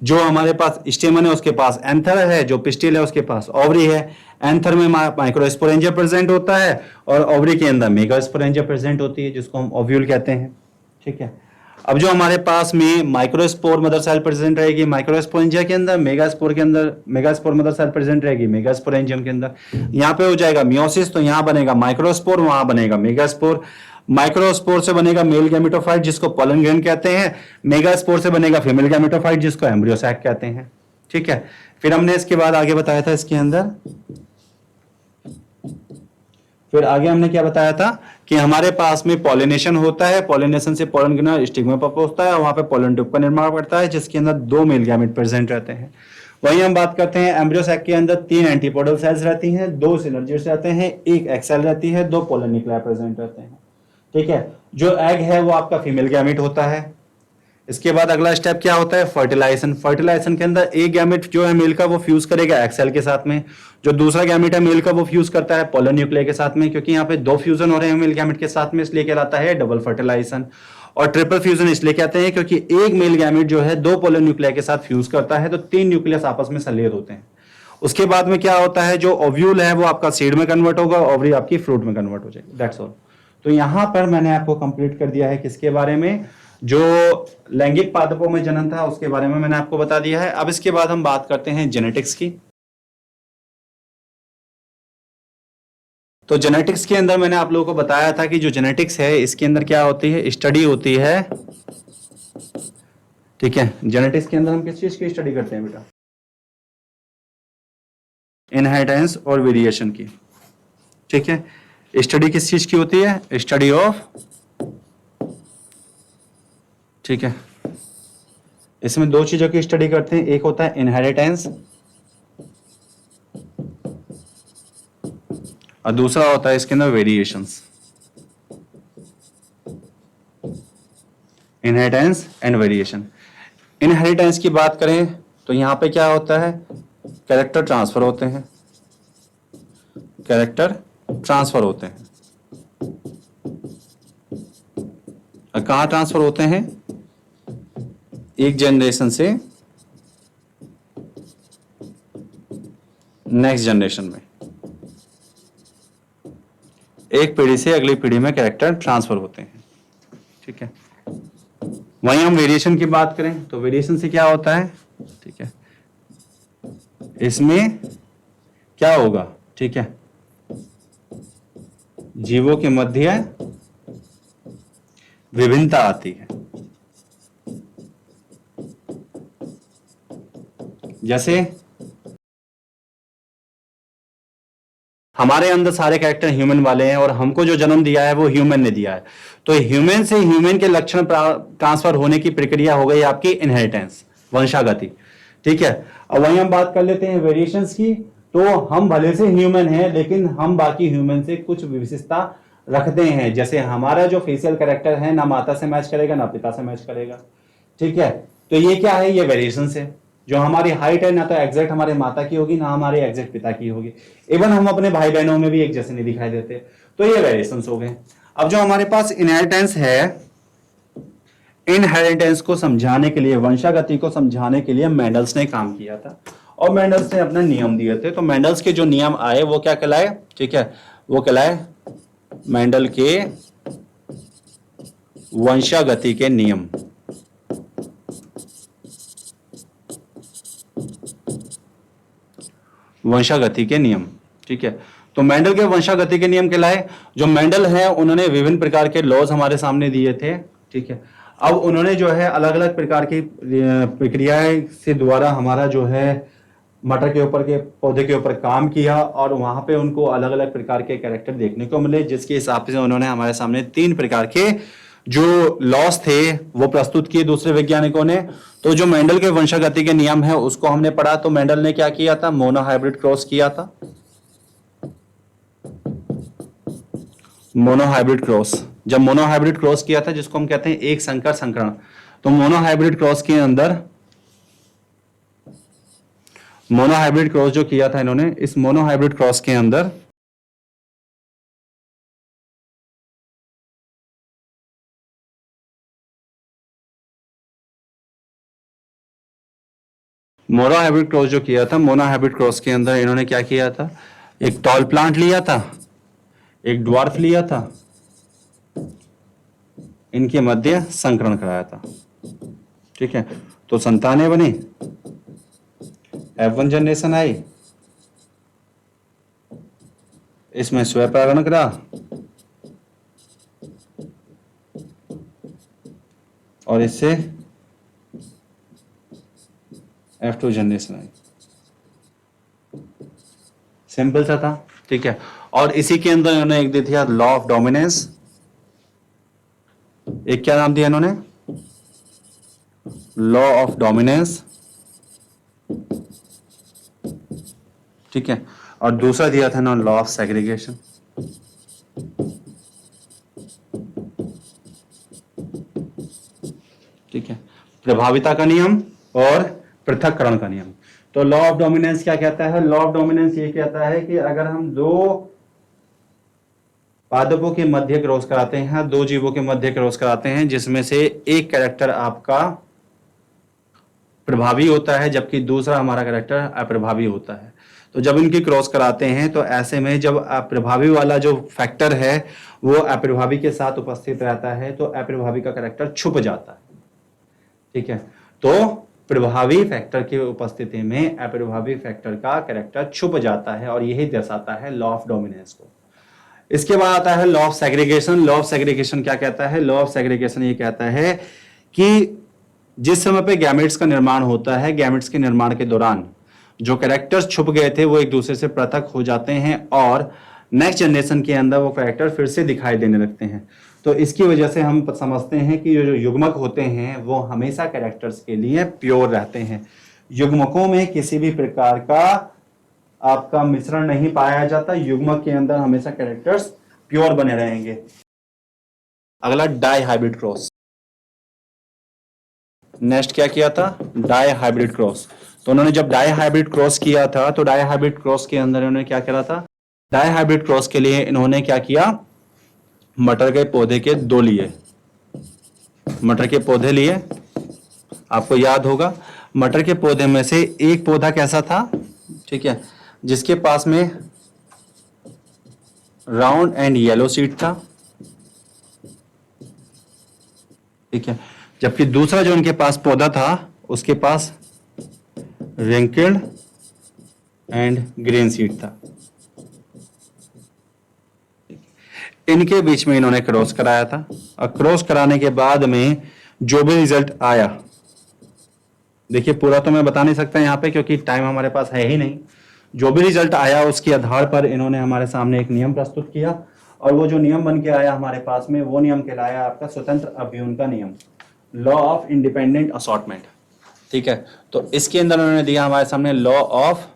जो हमारे पास स्टेमन है उसके पास एंथर है, जो पिस्टिल है उसके पास ओवरी है। एंथर में माइक्रोस्पोरेंजिया प्रेजेंट होता है और ओवरी के अंदर मेगास्पोरेंजिया प्रेजेंट होती है, जिसको हम ओव्यूल कहते हैं। ठीक है, अब जो हमारे पास में माइक्रोस्पोर मदर सेल प्रेजेंट रहेगी माइक्रोस्पोरेंजिया के अंदर, मेगास्पोर के अंदर मेगास्पोर मदर सेल प्रेजेंट रहेगी मेगास्पोरेंजियम के अंदर। यहाँ पे हो जाएगा मियोसिस, तो यहाँ बनेगा माइक्रोस्पोर, वहां बनेगा मेगास्पोर। माइक्रोस्पोर से बनेगा मेल गैमेटोफाइट जिसको पोलन ग्रेन कहते हैं, मेगास्पोर से बनेगा फीमेल गैमेटोफाइट जिसको एम्ब्रियो सैक कहते हैं। ठीक है, फिर हमने इसके बाद आगे बताया था इसके अंदर, फिर आगे हमने क्या बताया था कि हमारे पास में पॉलिनेशन होता है, पॉलिनेशन से पोलन ग्रेन स्टिग्मा पर पहुंचता है और वहां पे पोलन ट्यूब का निर्माण करता है जिसके अंदर 2 मेल गैमेट प्रेजेंट रहते हैं। वहीं हम बात करते हैं एम्ब्रियो सैक के अंदर 3 एंटीपोडल सेल्स रहती हैं, 2 सिनर्जिड्स रहते हैं, 1 एग सेल रहती है, 2 पोलन न्यूक्लियाई प्रेजेंट रहते हैं। ठीक है, जो एग है वो आपका फीमेल गैमेट होता है। इसके बाद अगला स्टेप क्या होता है, फर्टिलाइजेशन। फर्टिलाइजेशन के अंदर एक गैमेट जो है मेल का वो फ्यूज करेगा एक्स सेल के साथ में, जो दूसरा गैमेट है मेल का वो फ्यूज करता है पोलर न्यूक्लियर के साथ में, क्योंकि यहाँ पे 2 फ्यूजन हो रहे हैं मेल गैमेट के साथ में, इसलिए कहलाता है डबल फर्टिलाइजेशन। और ट्रिपल फ्यूजन इसलिए कहते हैं क्योंकि एक मेल गैमेट जो है 2 पोलर न्यूक्लियर के साथ फ्यूज करता है, तो 3 न्यूक्लियस आपस में संलयन होते हैं। उसके बाद में क्या होता है, जो ओव्यूल है वो आपका सीड में कन्वर्ट होगा, ओवरी आपकी फ्रूट में कन्वर्ट हो जाएगी, दैट्स ऑल। तो यहां पर मैंने आपको कंप्लीट कर दिया है किसके बारे में, जो लैंगिक पादपों में जनन था उसके बारे में मैंने आपको बता दिया है। अब इसके बाद हम बात करते हैं जेनेटिक्स की। तो जेनेटिक्स के अंदर मैंने आप लोगों को बताया था कि जो जेनेटिक्स है इसके अंदर क्या होती है, स्टडी होती है। ठीक है, जेनेटिक्स के अंदर हम किस चीज की स्टडी करते हैं बेटा, इनहेरिटेंस और वेरिएशन की। ठीक है, स्टडी किस चीज की होती है, स्टडी ऑफ, ठीक है, इसमें 2 चीजों की स्टडी करते हैं, एक होता है इनहेरिटेंस और दूसरा होता है इसके अंदर variations. Inheritance and variation. Inheritance की बात करें तो यहां पे क्या होता है, कैरेक्टर ट्रांसफर होते हैं, कैरेक्टर ट्रांसफर होते हैं। और कहां ट्रांसफर होते हैं, एक जनरेशन से नेक्स्ट जनरेशन में, एक पीढ़ी से अगली पीढ़ी में कैरेक्टर ट्रांसफर होते हैं। ठीक है, वहीं हम वेरिएशन की बात करें तो वेरिएशन से क्या होता है, ठीक है, इसमें क्या होगा, ठीक है, जीवों के मध्य विभिन्नता आती है। जैसे हमारे अंदर सारे कैरेक्टर ह्यूमन वाले हैं और हमको जो जन्म दिया है वो ह्यूमन ने दिया है। तो ह्यूमन से ह्यूमन के लक्षण ट्रांसफर होने की प्रक्रिया हो गई आपकी इनहेरिटेंस, वंशागति। ठीक है, अब वहीं हम बात कर लेते हैं वेरिएशंस की। तो हम भले से ह्यूमन हैं लेकिन हम बाकी ह्यूमन से कुछ विशेषता रखते हैं। जैसे हमारा जो फेशियल कैरेक्टर है ना माता से मैच करेगा ना पिता से मैच करेगा। ठीक है, तो ये क्या है, ये वेरिएशंस है। जो हमारी हाइट है ना तो एग्जैक्ट हमारे माता की होगी ना हमारे एग्जैक्ट पिता की होगी। इवन हम अपने भाई बहनों में भी एक जैसे नहीं दिखाई देते। तो ये वेरिएशंस हो गए। अब जो हमारे पास इनहेरिटेंस है, इनहेरिटेंस को समझाने के लिए, वंशागति को समझाने के लिए मेंडल्स ने काम किया था और मेंडल्स ने अपने नियम दिए थे। तो मेंडल्स के जो नियम आए वो क्या कहलाए, ठीक है, वो कहलाए मेंडल के वंशागति के नियम। वंशागति के नियम, ठीक है। तो मेंडल के वंशागति के नियम कहलाए। जो मेंडल है उन्होंने विभिन्न प्रकार के लॉज हमारे सामने दिए थे। ठीक है, अब उन्होंने जो है अलग अलग प्रकार की प्रक्रियाएं से द्वारा हमारा जो है मटर के ऊपर के पौधे के ऊपर काम किया और वहां पे उनको अलग अलग प्रकार के कैरेक्टर देखने को मिले, जिसके हिसाब से उन्होंने हमारे सामने 3 प्रकार के जो लॉस थे वो प्रस्तुत किए दूसरे वैज्ञानिकों ने। तो जो मेंडल के वंशागति के नियम है उसको हमने पढ़ा। तो मेंडल ने क्या किया था, मोनोहाइब्रिड क्रॉस किया था। मोनोहाइब्रिड क्रॉस, जब मोनोहाइब्रिड क्रॉस किया था जिसको हम कहते हैं एक संकर संकरण। तो मोनोहाइब्रिड क्रॉस के अंदर, मोनोहाइब्रिड क्रॉस जो किया था इन्होंने, इस मोनोहाइब्रिड क्रॉस के अंदर मोनोहाइब्रिड क्रॉस जो किया था, मोनोहाइब्रिड क्रॉस के अंदर इन्होंने क्या किया था, एक टॉल प्लांट लिया था, एक ड्वार्फ लिया था, इनके मध्य संकरण कराया था। ठीक है, तो संतानें बनी, F1 जनरेशन आई, इसमें स्वपरागण करा और इससे F2 जनरेशन आई। सिंपल सा था। ठीक है, और इसी के अंदर इन्होंने एक दी थी लॉ ऑफ डोमिनेंस। एक क्या नाम दिया इन्होंने, लॉ ऑफ डोमिनेंस। ठीक है, और दूसरा दिया था ना लॉ ऑफ सेग्रीगेशन। ठीक है, प्रभाविता का नियम और पृथक्करण का नियम। तो लॉ ऑफ डोमिनेंस क्या कहता है, लॉ ऑफ डोमिनेंस ये कहता है कि अगर हम 2 पादपों के मध्य क्रॉस कराते हैं, 2 जीवों के मध्य क्रॉस कराते हैं, जिसमें से एक कैरेक्टर आपका प्रभावी होता है जबकि दूसरा हमारा कैरेक्टर अप्रभावी होता है। तो जब इनकी क्रॉस कराते हैं तो ऐसे में जब अप्रभावी वाला जो फैक्टर है वो अप्रभावी के साथ उपस्थित रहता है तो अप्रभावी का कैरेक्टर छुप जाता है। ठीक है, तो प्रभावी फैक्टर की उपस्थिति में अप्रभावी फैक्टर का कैरेक्टर छुप जाता है और यही दर्शाता है लॉ ऑफ डोमिनेंस को। इसके बाद आता है law of segregation. Law of segregation क्या कहता है, लॉ ऑफ सेग्रीगेशन ये कहता है कि जिस समय पे गैमेट्स का निर्माण होता है, गैमेट्स के निर्माण के दौरान जो कैरेक्टर्स छुप गए थे वो एक दूसरे से पृथक हो जाते हैं और नेक्स्ट जनरेशन के अंदर वो कैरेक्टर फिर से दिखाई देने लगते हैं। तो इसकी वजह से हम समझते हैं कि जो युग्मक होते हैं वो हमेशा कैरेक्टर्स के लिए प्योर रहते हैं। युग्मकों में किसी भी प्रकार का आपका मिश्रण नहीं पाया जाता, युग्मक के अंदर हमेशा कैरेक्टर्स प्योर बने रहेंगे। अगला डाई हाइब्रिड क्रॉस। नेक्स्ट क्या किया था, डाई हाइब्रिड क्रॉस। तो उन्होंने जब डाई हाइब्रिड क्रॉस किया था तो डाई हाइब्रिड क्रॉस के अंदर इन्होंने क्या करा था, डाई हाइब्रिड क्रॉस के लिए इन्होंने क्या किया, मटर के पौधे के 2 लिए, मटर के पौधे लिए। आपको याद होगा मटर के पौधे में से एक पौधा कैसा था, ठीक है, जिसके पास में राउंड एंड येलो सीड था। ठीक है, जबकि दूसरा जो इनके पास पौधा था उसके पास रिंकल्ड एंड ग्रीन सीड था। इनके बीच में इन्होंने क्रॉस कराया था और क्रॉस कराने के बाद में जो भी रिजल्ट आया, देखिए पूरा तो मैं बता नहीं सकता यहाँ पे क्योंकि टाइम हमारे पास है ही नहीं। जो भी रिजल्ट आया उसके आधार पर इन्होंने हमारे सामने एक नियम प्रस्तुत किया, और वो जो नियम बन के आया हमारे पास में, वो नियम कहलाया आपका स्वतंत्र अभियून का नियम, लॉ ऑफ इंडिपेंडेंट असॉर्टमेंट। ठीक है, तो इसके अंदर उन्होंने दिया हमारे सामने law of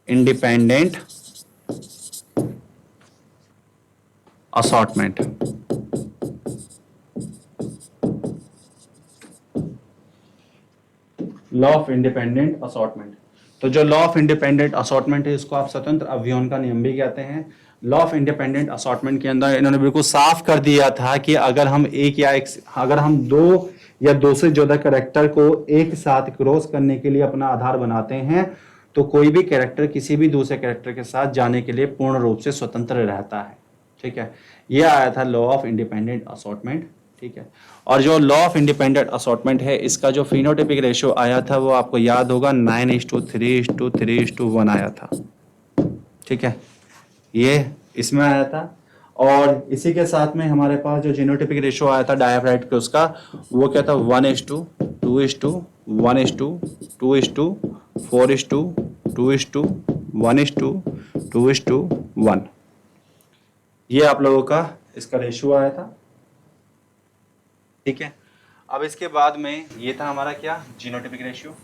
independent assortment. Law of independent assortment. तो जो लॉ ऑफ इंडिपेंडेंट असॉर्टमेंट है, इसको आप स्वतंत्र अभियोन का नियम भी कहते हैं। लॉ ऑफ इंडिपेंडेंट असॉर्टमेंट के अंदर इन्होंने बिल्कुल साफ कर दिया था कि अगर हम अगर हम दो या दो से ज्यादा कैरेक्टर को एक साथ क्रॉस करने के लिए अपना आधार बनाते हैं, तो कोई भी कैरेक्टर किसी भी दूसरे कैरेक्टर के साथ जाने के लिए पूर्ण रूप से स्वतंत्र रहता है। ठीक है, ये आया था लॉ ऑफ इंडिपेंडेंट असॉर्टमेंट। ठीक है, और जो लॉ ऑफ इंडिपेंडेंट असॉर्टमेंट है, इसका जो फिनोटाइपिक रेशियो आया था वो आपको याद होगा 9:3:3:1 आया था। ठीक है, ये इसमें आया था। और इसी के साथ में हमारे पास जो जीनोटाइपिक रेशियो आया था डायफ्राइट के, उसका वो क्या था 1:2:2:1:4:2:1:2:1। ये आप लोगों का इसका रेशियो आया था। ठीक है, अब इसके बाद में ये था हमारा क्या, जीनोटाइपिक रेशियो।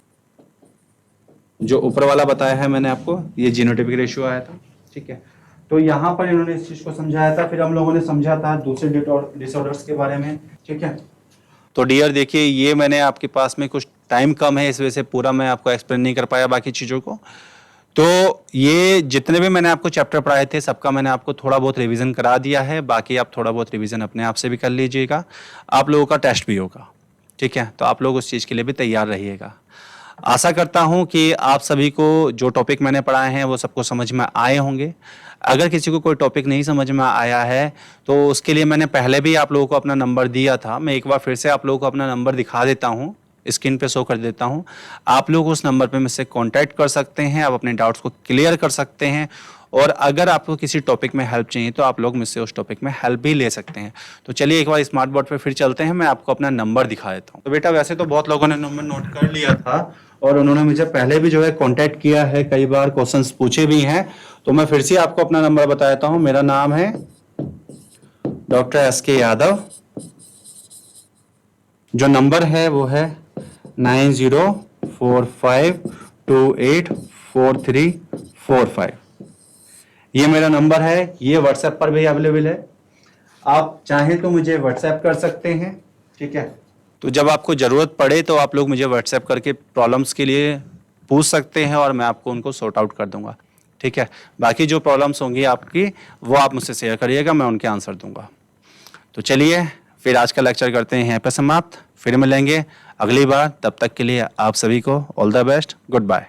जो ऊपर वाला बताया है मैंने आपको, ये जीनोटाइपिक रेशियो आया था। ठीक है, तो यहाँ पर इन्होंने इस चीज को समझाया था। फिर हम लोगों ने समझा था दूसरे डिसऑर्डर्स के बारे में। ठीक है, तो डियर देखिए, ये मैंने आपके पास में कुछ टाइम कम है, इस वजह से पूरा मैं आपको एक्सप्लेन नहीं कर पाया बाकी चीज़ों को। तो ये जितने भी मैंने आपको चैप्टर पढ़ाए थे, सबका मैंने आपको थोड़ा बहुत रिवीजन करा दिया है। बाकी आप थोड़ा बहुत रिवीजन अपने आप से भी कर लीजिएगा। आप लोगों का टेस्ट भी होगा। ठीक है, तो आप लोग उस चीज़ के लिए भी तैयार रहिएगा। आशा करता हूं कि आप सभी को जो टॉपिक मैंने पढ़ाए हैं वो सबको समझ में आए होंगे। अगर किसी को कोई टॉपिक नहीं समझ में आया है तो उसके लिए मैंने पहले भी आप लोगों को अपना नंबर दिया था। मैं एक बार फिर से आप लोगों को अपना नंबर दिखा देता हूं, स्क्रीन पे शो कर देता हूं। आप लोग उस नंबर पे मुझसे कांटेक्ट कर सकते हैं, आप अपने डाउट्स को क्लियर कर सकते हैं। और अगर आपको किसी टॉपिक में हेल्प चाहिए तो आप लोग मुझसे उस टॉपिक में हेल्प भी ले सकते हैं। तो चलिए एक बार स्मार्ट बोर्ड पे फिर चलते हैं, मैं आपको अपना नंबर दिखा देता हूँ। तो बेटा वैसे तो बहुत लोगों ने नंबर नोट कर लिया था और उन्होंने मुझे पहले भी जो है कांटेक्ट किया है, कई बार क्वेश्चंस पूछे भी हैं। तो मैं फिर से आपको अपना नंबर बता देता हूँ। मेरा नाम है डॉक्टर SK यादव। जो नंबर है वो है 9045284345। ये मेरा नंबर है, ये व्हाट्सएप पर भी अवेलेबल है। आप चाहें तो मुझे व्हाट्सएप कर सकते हैं। ठीक है, तो जब आपको ज़रूरत पड़े तो आप लोग मुझे व्हाट्सएप करके प्रॉब्लम्स के लिए पूछ सकते हैं और मैं आपको उनको सॉर्ट आउट कर दूंगा। ठीक है, बाकी जो प्रॉब्लम्स होंगी आपकी वो आप मुझसे शेयर करिएगा, मैं उनके आंसर दूंगा। तो चलिए फिर आज का लेक्चर करते हैं यहाँ पर समाप्त। फिर मिलेंगे अगली बार, तब तक के लिए आप सभी को all the best, good bye.